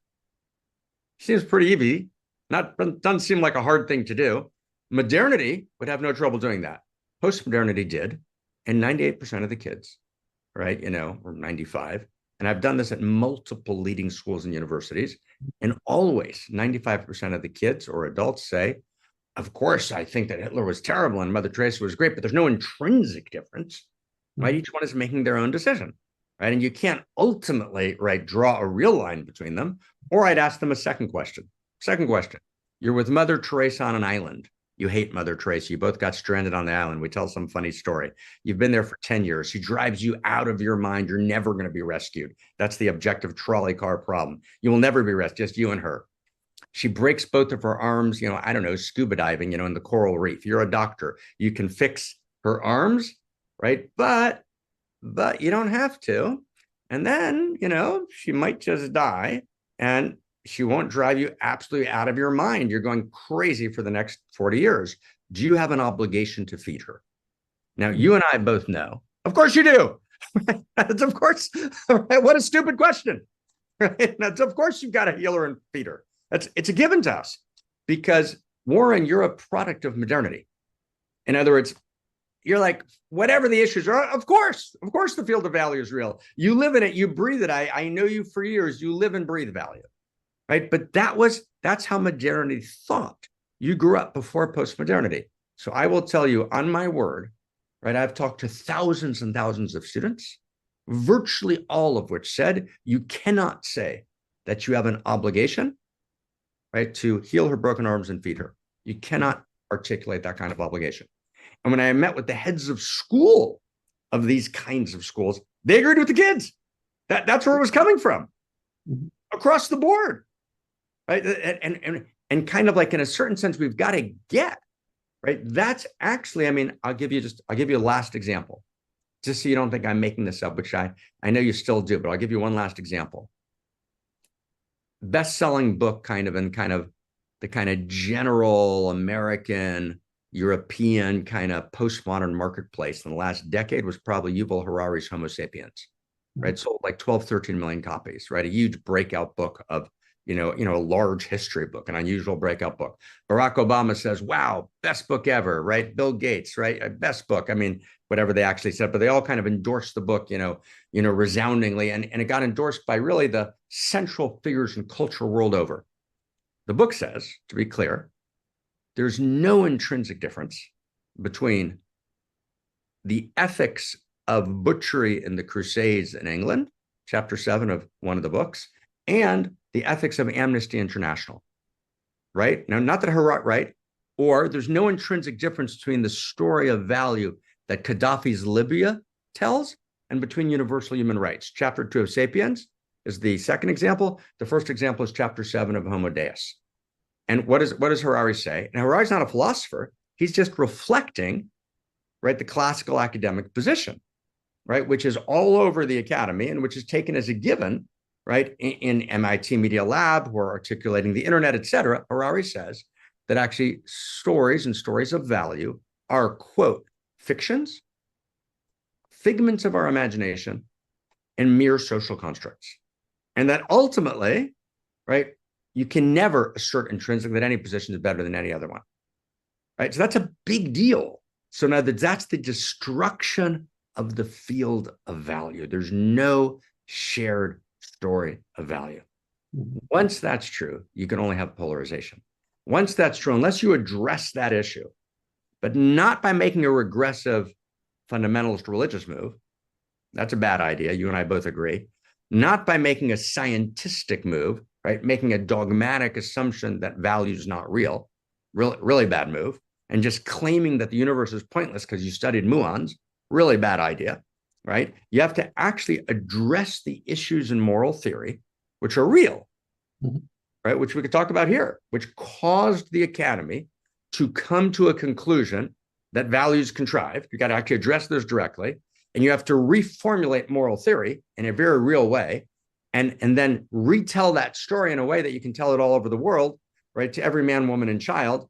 Seems pretty easy. Doesn't seem like a hard thing to do. Modernity would have no trouble doing that. Postmodernity did, and 98% of the kids, right, or 95, and I've done this at multiple leading schools and universities, and always 95% of the kids or adults say, of course, I think that Hitler was terrible and Mother Teresa was great, but there's no intrinsic difference, right? Each one is making their own decision, right? And you can't ultimately, right, draw a real line between them. Or I'd ask them a second question. You're with Mother Teresa on an island. You hate Mother Teresa. You both got stranded on the island. We tell some funny story. You've been there for 10 years. She drives you out of your mind. You're never going to be rescued. That's the objective trolley car problem. You will never be rescued, just you and her. She breaks both of her arms, I don't know, scuba diving, in the coral reef. You're a doctor. You can fix her arms, right? But you don't have to. And then, she might just die, and she won't drive you absolutely out of your mind. You're going crazy for the next 40 years. Do you have an obligation to feed her? Now, you and I both know. Of course you do. That's of course. Right? What a stupid question. Right? That's of course you've got to heal her and feed her. It's a given to us, because Warren, you're a product of modernity. In other words, you're like, whatever the issues are, of course the field of value is real. You live in it, you breathe it. I know you for years. You live and breathe value. Right. But that's how modernity thought. You grew up before postmodernity. So I will tell you, on my word, right, I've talked to thousands and thousands of students, virtually all of which said you cannot say that you have an obligation, right, to heal her broken arms and feed her. You cannot articulate that kind of obligation. And when I met with the heads of school of these kinds of schools, they agreed with the kids. That's where it was coming from, across the board. Right. And kind of like, in a certain sense, we've got to get, right. That's actually, I'll give you a last example, just so you don't think I'm making this up, which I know you still do, but I'll give you one last example. Best-selling book kind of the kind of general American, European kind of postmodern marketplace in the last decade was probably Yuval Harari's Homo Sapiens, right? Sold like 12, 13 million copies, right? A huge breakout book of, a large history book, an unusual breakout book. Barack Obama says, wow, best book ever, right? Bill Gates, right? Best book. Whatever they actually said, but they all kind of endorsed the book, resoundingly. And it got endorsed by really the central figures in culture world over. The book says, to be clear, there's no intrinsic difference between the ethics of butchery in the Crusades in England, chapter 7 of one of the books, and the ethics of Amnesty International, right? Now, not that right, or there's no intrinsic difference between the story of value that Gaddafi's Libya tells and between universal human rights. Chapter 2 of Sapiens is the second example. The first example is chapter 7 of Homo Deus. And what does Harari say? Now, Harari's not a philosopher. He's just reflecting, right, the classical academic position, right, which is all over the academy and which is taken as a given, right, in MIT Media Lab, who are articulating the internet, et cetera. Harari says that actually stories and stories of value are, quote, fictions, figments of our imagination, and mere social constructs. And that ultimately, right, you can never assert intrinsically that any position is better than any other one, right? So that's a big deal. So now that's the destruction of the field of value. There's no shared story of value. Once that's true, you can only have polarization. Once that's true, unless you address that issue, but not by making a regressive fundamentalist religious move, that's a bad idea. You and I both agree. Not by making a scientistic move, right? Making a dogmatic assumption that value is not real, really, really bad move. And just claiming that the universe is pointless because you studied muons, really bad idea, right? You have to actually address the issues in moral theory, which are real, right? Which we could talk about here, which caused the academy to come to a conclusion that value is contrived. You got to actually address those directly. And you have to reformulate moral theory in a very real way, and then retell that story in a way that you can tell it all over the world, right? To every man, woman, and child,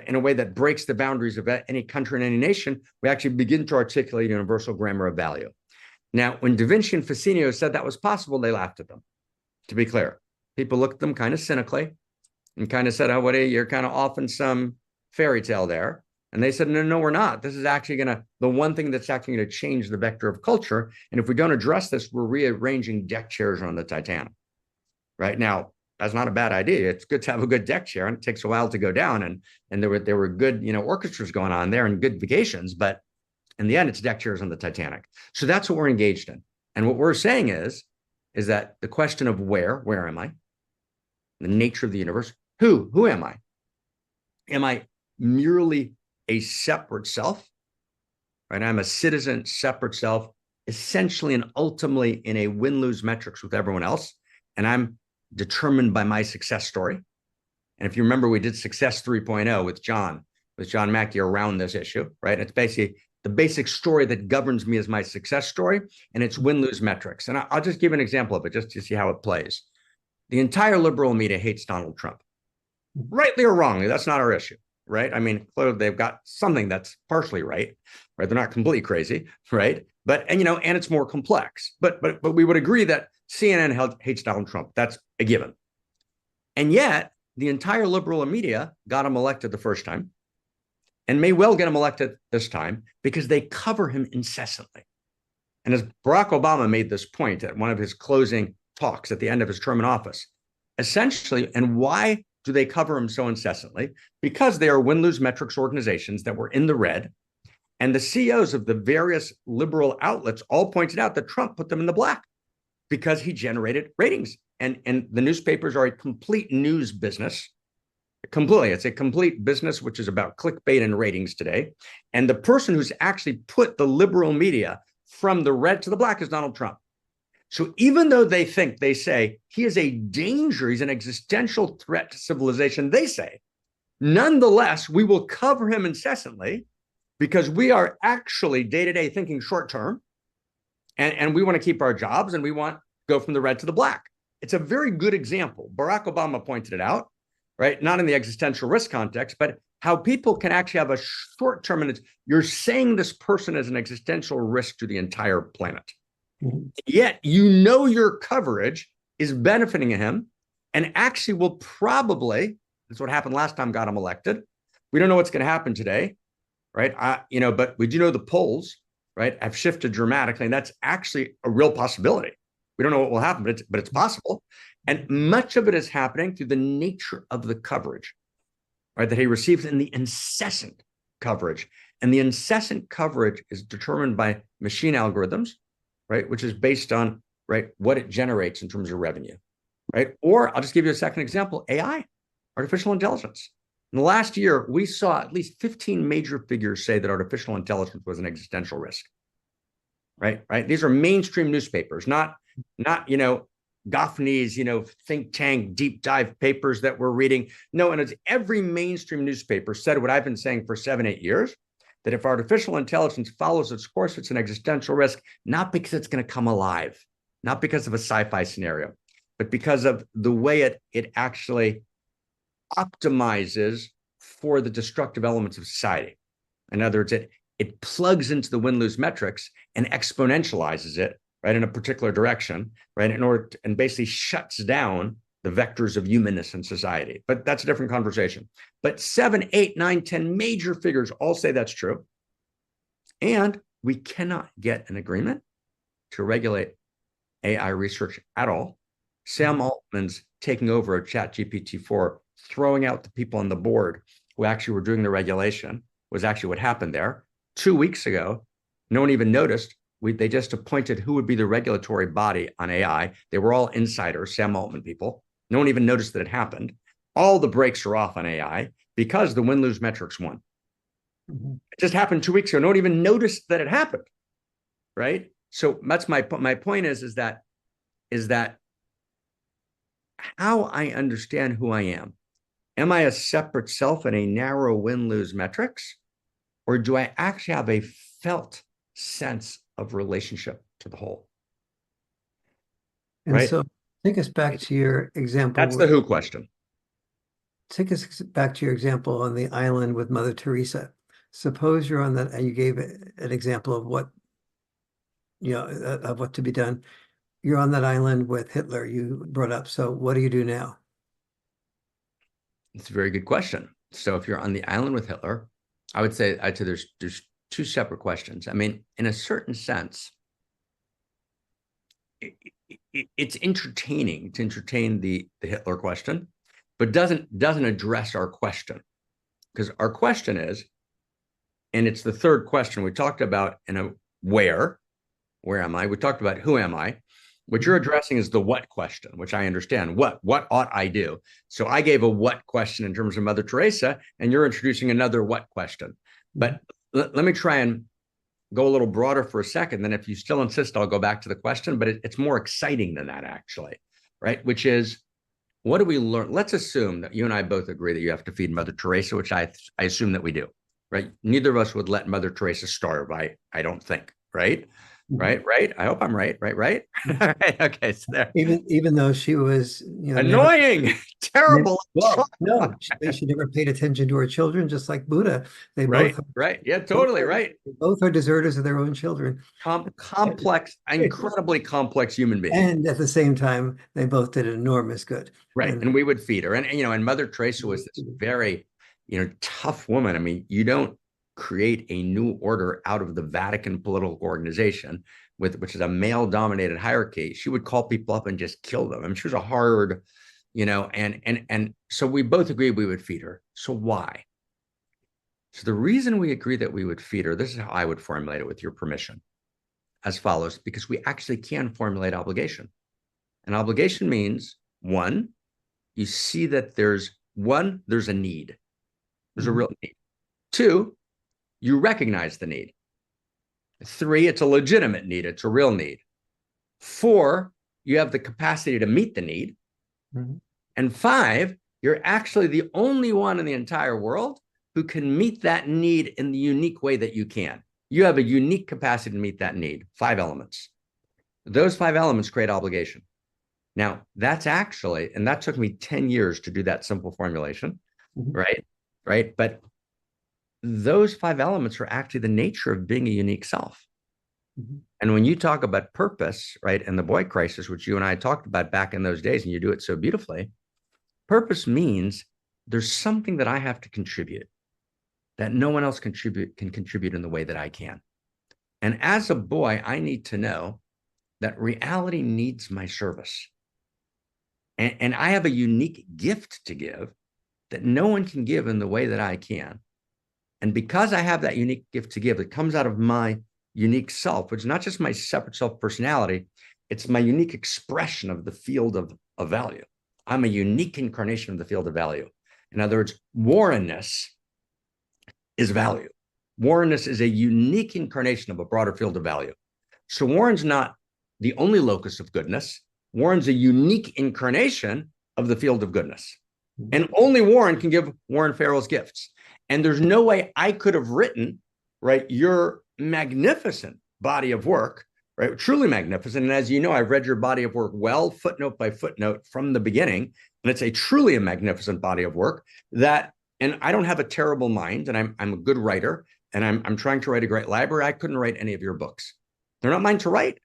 in a way that breaks the boundaries of any country and any nation. We actually begin to articulate universal grammar of value. Now, when Da Vinci and Ficino said that was possible, they laughed at them, to be clear. People looked at them kind of cynically and kind of said, oh, you're kind of off in some fairy tale there. And they said, no, we're not. This is actually the one thing that's actually going to change the vector of culture. And if we don't address this, we're rearranging deck chairs on the Titanic. Right now, that's not a bad idea. It's good to have a good deck chair, and it takes a while to go down. And there were good, orchestras going on there and good vacations. But in the end, it's deck chairs on the Titanic. So that's what we're engaged in. And what we're saying is that the question of where am I? The nature of the universe. Who am I? Am I merely a separate self, right? I'm a citizen, separate self, essentially and ultimately in a win-lose metrics with everyone else. And I'm determined by my success story. And if you remember, we did Success 3.0 with John Mackey around this issue, right? It's basically the basic story that governs me as my success story, and it's win-lose metrics. And I'll just give an example of it just to see how it plays. The entire liberal media hates Donald Trump. Rightly or wrongly, that's not our issue. Right? I mean, clearly they've got something that's partially right? They're not completely crazy, right? But and it's more complex. But we would agree that CNN hates Donald Trump. That's a given. And yet, the entire liberal media got him elected the first time, and may well get him elected this time because they cover him incessantly. And as Barack Obama made this point at one of his closing talks at the end of his term in office, essentially, and why do they cover him so incessantly? Because they are win-lose metrics organizations that were in the red. And the CEOs of the various liberal outlets all pointed out that Trump put them in the black because he generated ratings. And the newspapers are a complete news business. Completely. It's a complete business, which is about clickbait and ratings today. And the person who's actually put the liberal media from the red to the black is Donald Trump. So even though they say he is a danger, he's an existential threat to civilization, they say, nonetheless, we will cover him incessantly because we are actually day-to-day thinking short-term, and we want to keep our jobs, and we want to go from the red to the black. It's a very good example. Barack Obama pointed it out, right? Not in the existential risk context, but how people can actually have a short-term, and you're saying this person is an existential risk to the entire planet. Yet, your coverage is benefiting him and actually will probably, that's what happened last time got him elected. We don't know what's going to happen today, right? But we do know the polls, right, have shifted dramatically. And that's actually a real possibility. We don't know what will happen, but it's possible. And much of it is happening through the nature of the coverage, right, that he receives in the incessant coverage. And the incessant coverage is determined by machine algorithms, right, which is based on, right, what it generates in terms of revenue, right? Or I'll just give you a second example, AI, artificial intelligence. In the last year, we saw at least 15 major figures say that artificial intelligence was an existential risk, right? These are mainstream newspapers, not Gafni's, think tank deep dive papers that we're reading. No, and it's every mainstream newspaper said what I've been saying for 7-8 years, that if artificial intelligence follows its course, it's an existential risk, not because it's going to come alive, not because of a sci-fi scenario, but because of the way it actually optimizes for the destructive elements of society. In other words, it plugs into the win-lose metrics and exponentializes it, right, in a particular direction, right, and basically shuts down the vectors of humanness in society. But that's a different conversation. But 7, 8, 9, 10 major figures all say that's true. And we cannot get an agreement to regulate AI research at all. Sam Altman's taking over at ChatGPT 4 throwing out the people on the board who actually were doing the regulation was actually what happened there. 2 weeks ago, no one even noticed. They just appointed who would be the regulatory body on AI. They were all insiders, Sam Altman people. No one even noticed that it happened. All the brakes are off on AI because the win-lose metrics won. Mm-hmm. It just happened 2 weeks ago. No one even noticed that it happened, right? So that's my point is that how I understand who I am. Am I a separate self in a narrow win-lose metrics? Or do I actually have a felt sense of relationship to the whole? And right? So take us back to your example. That's the who question. Take us back to your example on the island with Mother Teresa. Suppose you're on that, and you gave an example of what, of what to be done. You're on that island with Hitler, you brought up. So what do you do now? It's a very good question. So if you're on the island with Hitler, I'd say there's two separate questions. I mean, in a certain sense, it's entertaining to entertain the Hitler question, but doesn't address our question. Because our question is, and it's the third question we talked about in a where am I? We talked about who am I? What you're addressing is the what question, which I understand. What ought I do? So I gave a what question in terms of Mother Teresa, and you're introducing another what question. But let me try and go a little broader for a second. Then if you still insist, I'll go back to the question, but it's more exciting than that actually, right? Which is, what do we learn? Let's assume that you and I both agree that you have to feed Mother Teresa, which I assume that we do, right? Neither of us would let Mother Teresa starve, I don't think, right? Right. I hope I'm right. Right. Okay. So there. Even though she was, annoying, terrible. No, she never paid attention to her children, just like Buddha. They right. both Right. Yeah. Totally. Right. Both are deserters of their own children. Complex, incredibly complex human beings. And at the same time, they both did enormous good. Right. And we would feed her. And Mother Teresa was this very, tough woman. I mean, you don't create a new order out of the Vatican political organization, which is a male-dominated hierarchy. She would call people up and just kill them. I mean, she was a hard, and so we both agreed we would feed her. So why? So the reason we agree that we would feed her, this is how I would formulate it with your permission, as follows, because we actually can formulate obligation. And obligation means, one, you see that there's a need. There's a real need. Two, you recognize the need. Three, it's a legitimate need. It's a real need. Four, you have the capacity to meet the need. And five, you're actually the only one in the entire world who can meet that need in the unique way that you can. You have a unique capacity to meet that need. 5 elements. Those 5 elements create obligation. Now, that's actually, and that took me 10 years to do that simple formulation, right? But those 5 elements are actually the nature of being a unique self. And when you talk about purpose, right, and the boy crisis, which you and I talked about back in those days, and you do it so beautifully, purpose means there's something that I have to contribute that no one else can contribute in the way that I can. And as a boy, I need to know that reality needs my service. And I have a unique gift to give that no one can give in the way that I can. And because I have that unique gift to give, it comes out of my unique self, which is not just my separate self personality, it's my unique expression of the field of value. I'm a unique incarnation of the field of value. In other words, Warrenness is value. Warrenness is a unique incarnation of a broader field of value. So Warren's not the only locus of goodness. Warren's a unique incarnation of the field of goodness. And only Warren can give Warren Farrell's gifts. And there's no way I could have written, right, your magnificent body of work, right, truly magnificent. And as you know, I've read your body of work well, footnote by footnote from the beginning. And it's truly a magnificent body of work that, and I don't have a terrible mind, and I'm a good writer, and I'm trying to write a great library. I couldn't write any of your books. They're not mine to write.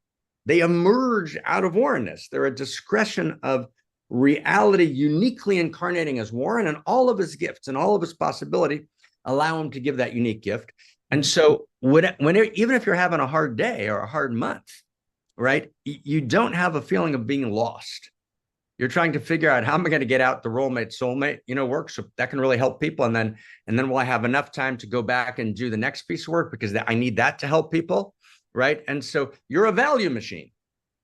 They emerge out of Warrenness. They're a discretion of reality uniquely incarnating as Warren, and all of his gifts and all of his possibility allow him to give that unique gift. And so even if you're having a hard day or a hard month, right, you don't have a feeling of being lost. You're trying to figure out how am I going to get out the role mate, soulmate, work. So that can really help people. And then will I have enough time to go back and do the next piece of work because I need that to help people. Right. And so you're a value machine.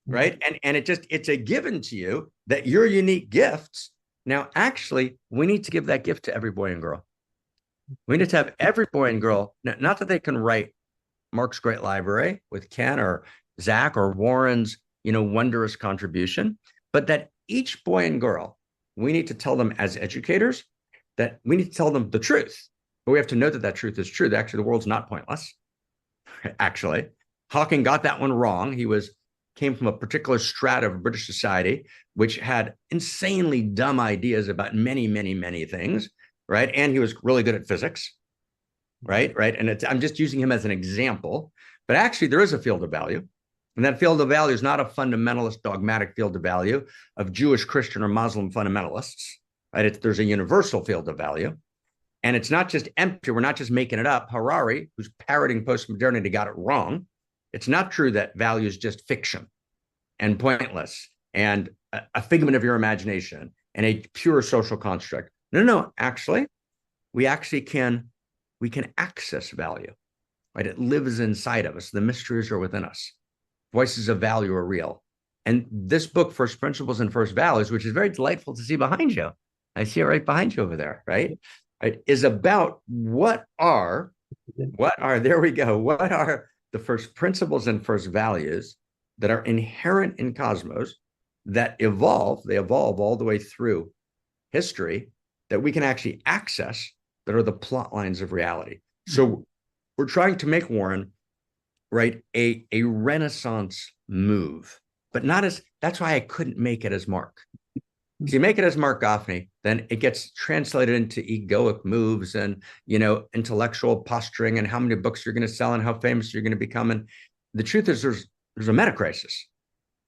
Right. And it's a given to you that your unique gifts. Now, actually, we need to give that gift to every boy and girl. We need to have every boy and girl, not that they can write Mark's great library with Ken or Zach or Warren's, wondrous contribution, but that each boy and girl, we need to tell them as educators that we need to tell them the truth. But we have to know that that truth is true. That actually the world's not pointless. Actually, Hawking got that one wrong. He came from a particular strata of British society, which had insanely dumb ideas about many, many, many things, right? And he was really good at physics, right? And I'm just using him as an example, but actually there is a field of value. And that field of value is not a fundamentalist dogmatic field of value of Jewish, Christian, or Muslim fundamentalists, right? There's a universal field of value. And it's not just empty. We're not just making it up. Harari, who's parroting postmodernity, got it wrong. It's not true that value is just fiction and pointless and a figment of your imagination and a pure social construct. No. Actually, we can access value, right? It lives inside of us. The mysteries are within us. Voices of value are real. And this book, First Principles and First Values, which is very delightful to see behind you. I see it right behind you over there, right? Is about what are there we go. What are the first principles and first values that are inherent in cosmos that evolve? They evolve all the way through history that we can actually access that are the plot lines of reality. So we're trying to make, Warren, right, a Renaissance move, but not as, that's why I couldn't make it as Marc. If you make it as Marc Gafni, then it gets translated into egoic moves and, intellectual posturing and how many books you're going to sell and how famous you're going to become. And the truth is there's a meta crisis.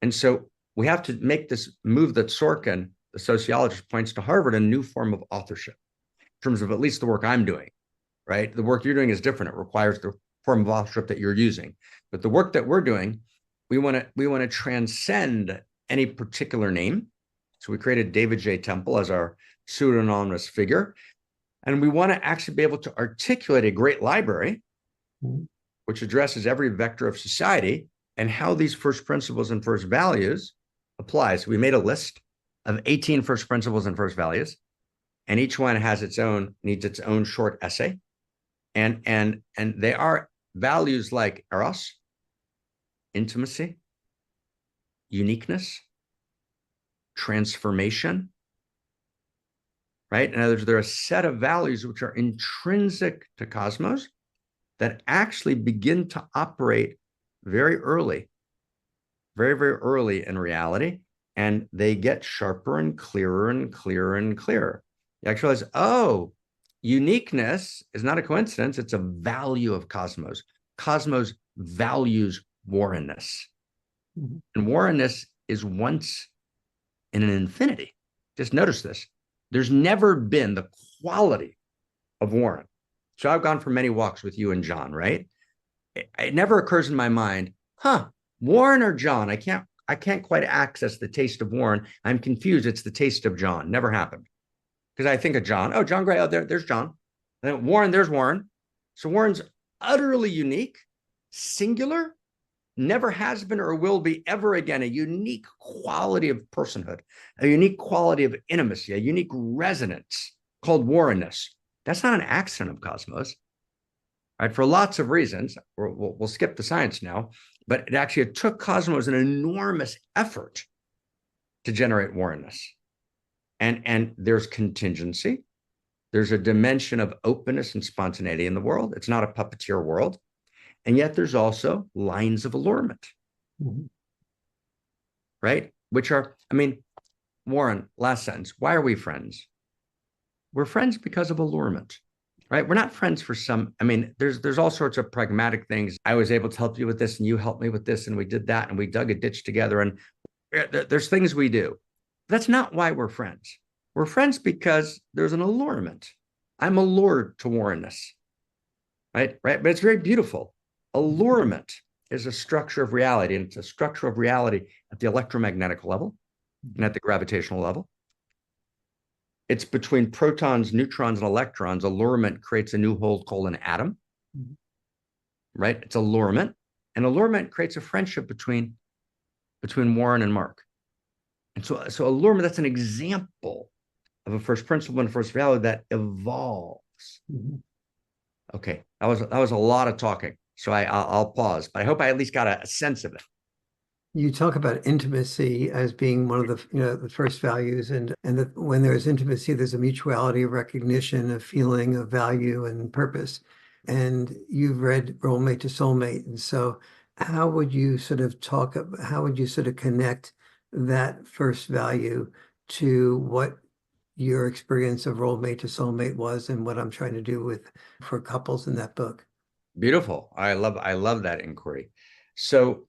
And so we have to make this move that Sorkin, the sociologist, points to Harvard, a new form of authorship in terms of at least the work I'm doing, right? The work you're doing is different. It requires the form of authorship that you're using. But the work that we're doing, we want to transcend any particular name. So we created David J. Temple as our pseudonymous figure. And we want to actually be able to articulate a great library, which addresses every vector of society and how these first principles and first values apply. So we made a list of 18 first principles and first values, and each one needs its own short essay. And they are values like eros, intimacy, uniqueness, transformation, right? In other words, there are a set of values which are intrinsic to cosmos that actually begin to operate very early, very, very early in reality. And they get sharper and clearer and clearer and clearer. You actually realize, uniqueness is not a coincidence. It's a value of cosmos. Cosmos values warrenness. And warrenness is once in an infinity. Just notice this. There's never been the quality of Warren. So I've gone for many walks with you and John, right? It never occurs in my mind, Warren or John? I can't quite access the taste of Warren. I'm confused. It's the taste of John. Never happened. Because I think of John. Oh, John Gray. Oh, there's John. And then Warren, there's Warren. So Warren's utterly unique, singular, never has been or will be ever again, a unique quality of personhood, a unique quality of intimacy, a unique resonance called warrenness. That's not an accident of cosmos, right? For lots of reasons. We'll skip the science now, but it took cosmos an enormous effort to generate warrenness. And there's contingency. There's a dimension of openness and spontaneity in the world. It's not a puppeteer world. And yet there's also lines of allurement, right? Which are, Warren, last sentence, why are we friends? We're friends because of allurement, right? We're not friends for there's all sorts of pragmatic things. I was able to help you with this and you helped me with this and we did that and we dug a ditch together and there's things we do. That's not why we're friends. We're friends because there's an allurement. I'm allured to warrenness, right? But it's very beautiful. Allurement is a structure of reality, and it's a structure of reality at the electromagnetic level. and at the gravitational level. It's between protons, neutrons, and electrons. Allurement creates a new whole called an atom, Mhm. right? It's allurement. And allurement creates a friendship between Warren and Marc. And so allurement, that's an example of a first principle and first value that evolves. Mhm. Okay, that was a lot of talking. So I'll pause, but I hope I at least got a sense of it. You talk about intimacy as being one of the, the first values, and that when there's intimacy, there's a mutuality of recognition, of feeling of value and purpose. And you've read Role Mate to Soulmate, and so how would you sort of connect that first value to what your experience of Role Mate to Soulmate was, and what I'm trying to do with for couples in that book? Beautiful. I love that inquiry. So,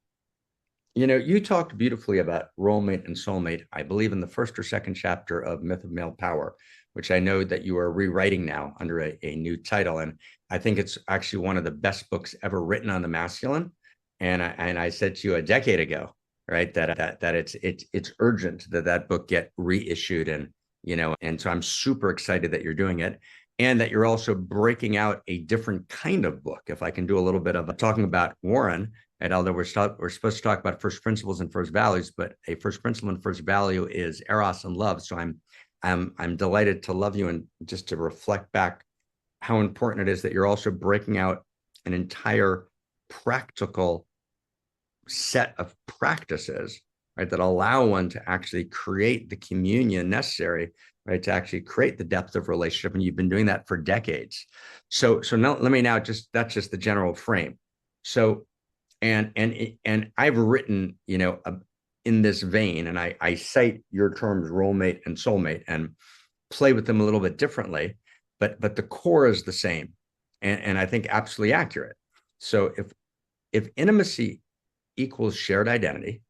you talked beautifully about role mate and soulmate, I believe in the first or second chapter of Myth of Male Power, which I know that you are rewriting now under a new title. And I think it's actually one of the best books ever written on the masculine. And I said to you a decade ago, right, that it's urgent that that book get reissued. And so I'm super excited that you're doing it, and that you're also breaking out a different kind of book. If I can do a little bit of talking about Warren, and although we're supposed to talk about first principles and first values, but a first principle and first value is eros and love. So I'm delighted to love you, and just to reflect back how important it is that you're also breaking out an entire practical set of practices, right, that allow one to actually create the communion necessary, right, to actually create the depth of relationship. And you've been doing that for decades. So now let me now just that's just the general frame. So and I've written, in this vein, and I cite your terms role mate and soulmate and play with them a little bit differently, but the core is the same, and I think absolutely accurate. So if intimacy equals shared identity,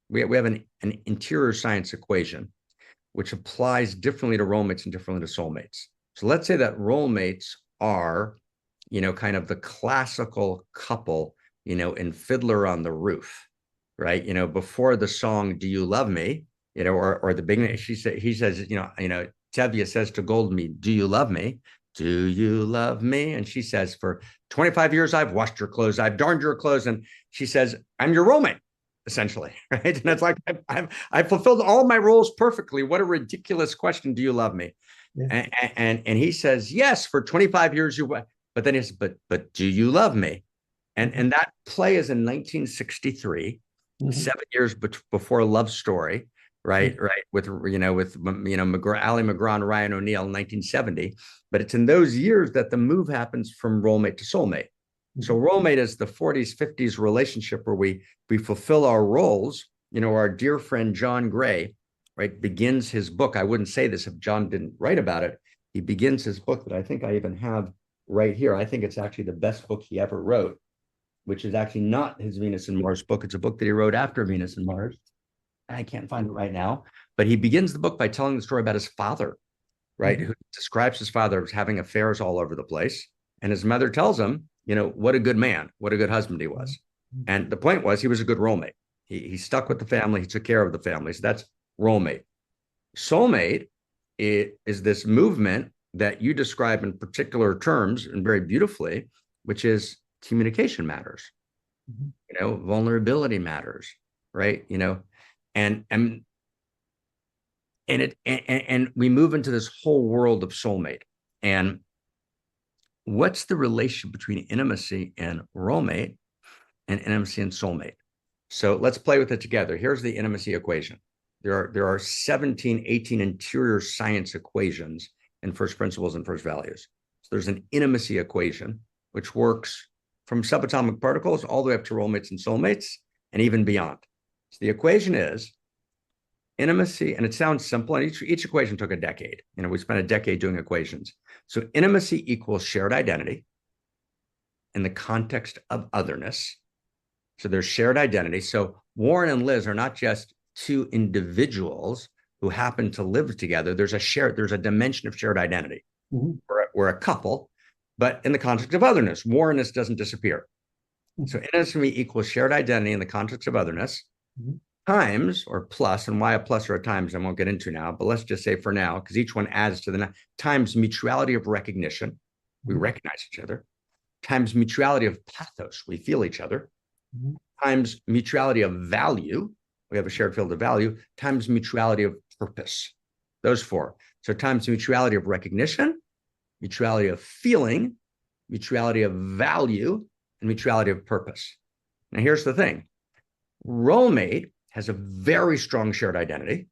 we have an interior science equation which applies differently to role mates and differently to soulmates. So let's say that role mates are, kind of the classical couple, in Fiddler on the Roof, right? Before the song "Do You Love Me," or the beginning, he says, Tevye says to Goldme, "Do you love me? Do you love me?" And she says, "For 25 years, I've washed your clothes, I've darned your clothes," and she says, "I'm your roommate." Essentially, right? And it's like I've fulfilled all my roles perfectly. What a ridiculous question! Do you love me? Yeah. And he says, "Yes, for 25 years you." But then he's, but do you love me? And that play is in 1963, Mhm. 7 years before Love Story, right? Right, with Ali McGraw and Ryan O'Neal in 1970. But it's in those years that the move happens from role mate to soulmate. So role mate is the 40s, 50s relationship where we fulfill our roles. Our dear friend John Gray, right, begins his book. I wouldn't say this if John didn't write about it. He begins his book that I think I even have right here. I think it's actually the best book he ever wrote, which is actually not his Venus and Mars book. It's a book that he wrote after Venus and Mars. I can't find it right now, but he begins the book by telling the story about his father, right? Mhm. Who describes his father as having affairs all over the place. And his mother tells him, what a good man, what a good husband he was. And the point was, he was a good role mate. He stuck with the family, he took care of the family. So that's role mate. Soulmate is this movement that you describe in particular terms and very beautifully, which is communication matters. Mhm. Vulnerability matters, right? And and and we move into this whole world of soulmate. And what's the relation between intimacy and roommate, and intimacy and soulmate? So let's play with it together. Here's the intimacy equation. There are 17, 18 interior science equations in first principles and first values. So there's an intimacy equation, which works from subatomic particles all the way up to roommates and soulmates, and even beyond. So the equation is intimacy, and it sounds simple, and each equation took a decade. We spent a decade doing equations. So intimacy equals shared identity in the context of otherness. So there's shared identity. So Warren and Liz are not just two individuals who happen to live together. There's a dimension of shared identity. Mhm. We're a couple, but in the context of otherness, Warrenness doesn't disappear. So intimacy equals shared identity in the context of otherness. Mhm. times or plus, and why a plus or a times I won't get into now, but let's just say for now, because each one adds to the times mutuality of recognition. We recognize each other. Times mutuality of pathos. We feel each other. Times mutuality of value. We have a shared field of value. Times mutuality of purpose. Those four. So times mutuality of recognition, mutuality of feeling, mutuality of value, and mutuality of purpose. Now, here's the thing. Role mate has a very strong shared identity,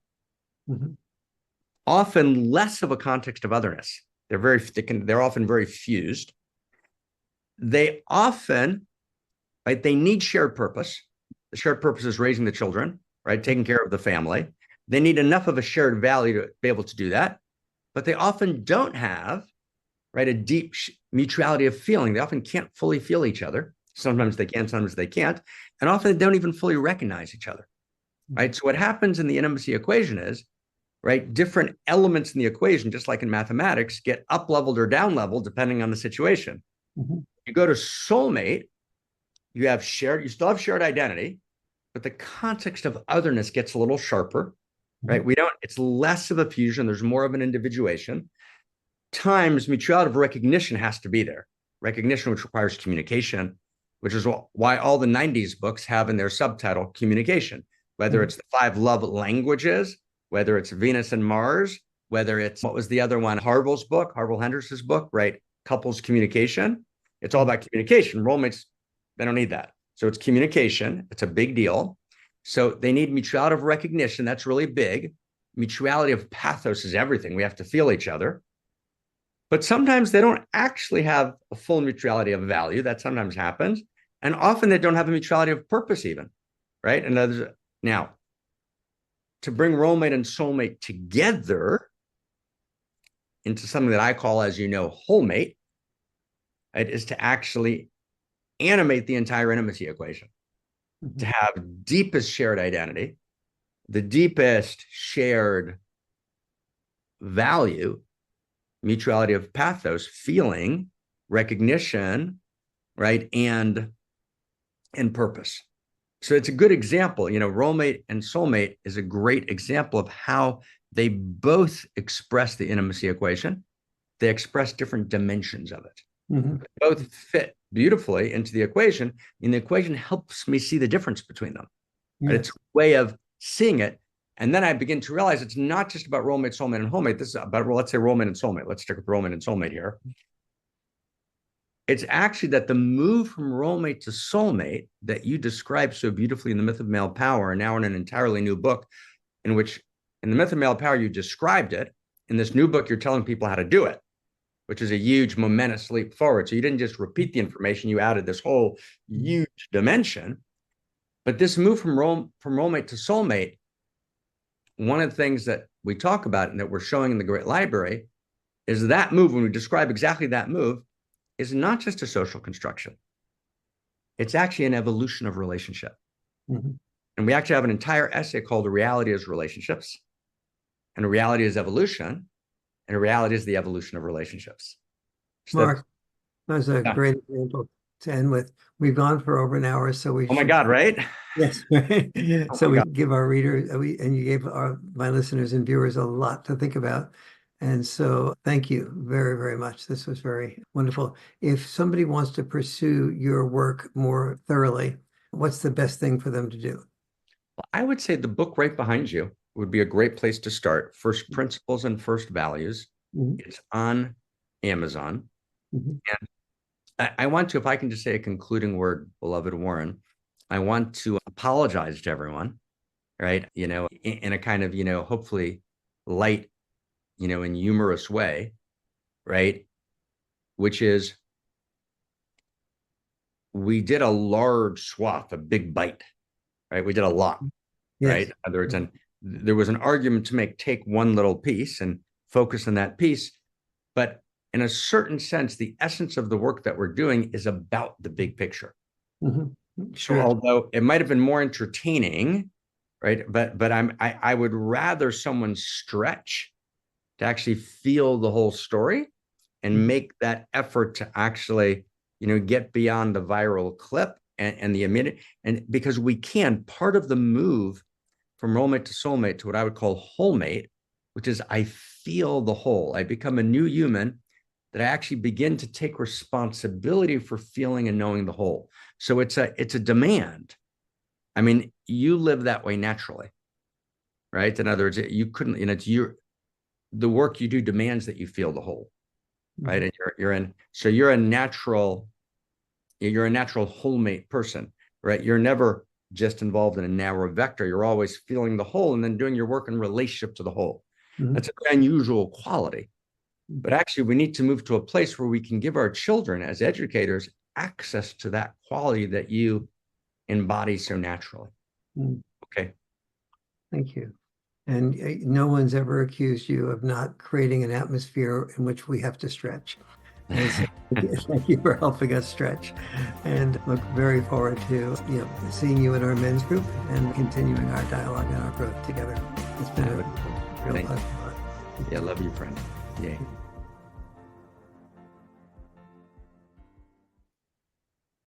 often less of a context of otherness. They're often very fused. They often, right, they need shared purpose. The shared purpose is raising the children, right, taking care of the family. They need enough of a shared value to be able to do that, but they often don't have, right, a deep mutuality of feeling. They often can't fully feel each other. Sometimes they can, sometimes they can't. And often they don't even fully recognize each other, right? So what happens in the intimacy equation is, right, different elements in the equation, just like in mathematics, get up leveled or down leveled depending on the situation. You go to soulmate, you still have shared identity, but the context of otherness gets a little sharper, right? It's less of a fusion. There's more of an individuation. Times mutuality of recognition has to be there. Recognition, which requires communication, which is why all the 90s books have in their subtitle communication, whether it's the 5 love languages, whether it's Venus and Mars, whether it's, what was the other one? Harville Henderson's book, right? Couples communication. It's all about communication. Roommates, they don't need that. So it's communication. It's a big deal. So they need mutuality of recognition. That's really big. Mutuality of pathos is everything. We have to feel each other. But sometimes they don't actually have a full mutuality of value. That sometimes happens. And often they don't have a mutuality of purpose even, right? And now, to bring roommate and soulmate together into something that I call, as you know, wholemate, right, is to actually animate the entire intimacy equation, to have deepest shared identity, the deepest shared value, mutuality of pathos, feeling, recognition, right, and purpose. So it's a good example. Roommate and soulmate is a great example of how they both express the intimacy equation. They express different dimensions of it. They both fit beautifully into the equation, and the equation helps me see the difference between them. Right? It's a way of seeing it. And then I begin to realize it's not just about roommate, soulmate, and homemate. This is about, well, let's say roommate and soulmate. Let's stick with roommate and soulmate here. It's actually that the move from roommate to soulmate that you described so beautifully in The Myth of Male Power, and now in an entirely new book, in which in The Myth of Male Power, you described it. In this new book, you're telling people how to do it, which is a huge momentous leap forward. So you didn't just repeat the information, you added this whole huge dimension. But this move from roommate to soulmate, one of the things that we talk about and that we're showing in the Great Library is that move, when we describe exactly that move, is not just a social construction. It's actually an evolution of relationship. And we actually have an entire essay called The Reality is Relationships, and a reality is evolution, and a reality is the evolution of relationships. So Mark, that was a great example to end with. We've gone for over an hour, so we oh my God, right? Yes. So we give our readers, and you gave my listeners and viewers a lot to think about. And so thank you very, very much. This was very wonderful. If somebody wants to pursue your work more thoroughly, what's the best thing for them to do? Well, I would say the book right behind you would be a great place to start. First Principles and First Values. It's on Amazon. And I want to, if I can just say a concluding word, beloved Warren, I want to apologize to everyone, right? In a kind of, hopefully light, and humorous way, right? Which is, we did a large swath, a big bite, right? We did a lot, right? In other words, and there was an argument to take one little piece and focus on that piece. But in a certain sense, the essence of the work that we're doing is about the big picture. Sure. So although it might have been more entertaining, right? But I would rather someone stretch to actually feel the whole story and make that effort to actually, get beyond the viral clip and the immediate. And because we can, part of the move from roommate to soulmate to what I would call wholemate, which is I feel the whole. I become a new human that I actually begin to take responsibility for feeling and knowing the whole. So it's a demand. I mean, you live that way naturally, right? In other words, you couldn't, it's the work you do demands that you feel the whole, right? And you're a natural wholemate person, right? You're never just involved in a narrow vector. You're always feeling the whole and then doing your work in relationship to the whole. That's a very unusual quality. But actually, we need to move to a place where we can give our children, as educators, access to that quality that you embody so naturally. Okay. Thank you. And no one's ever accused you of not creating an atmosphere in which we have to stretch. And so thank you for helping us stretch. And look very forward to seeing you in our men's group and continuing our dialogue and our growth together. It's been a real pleasure. Yeah, love you, friend. Yeah.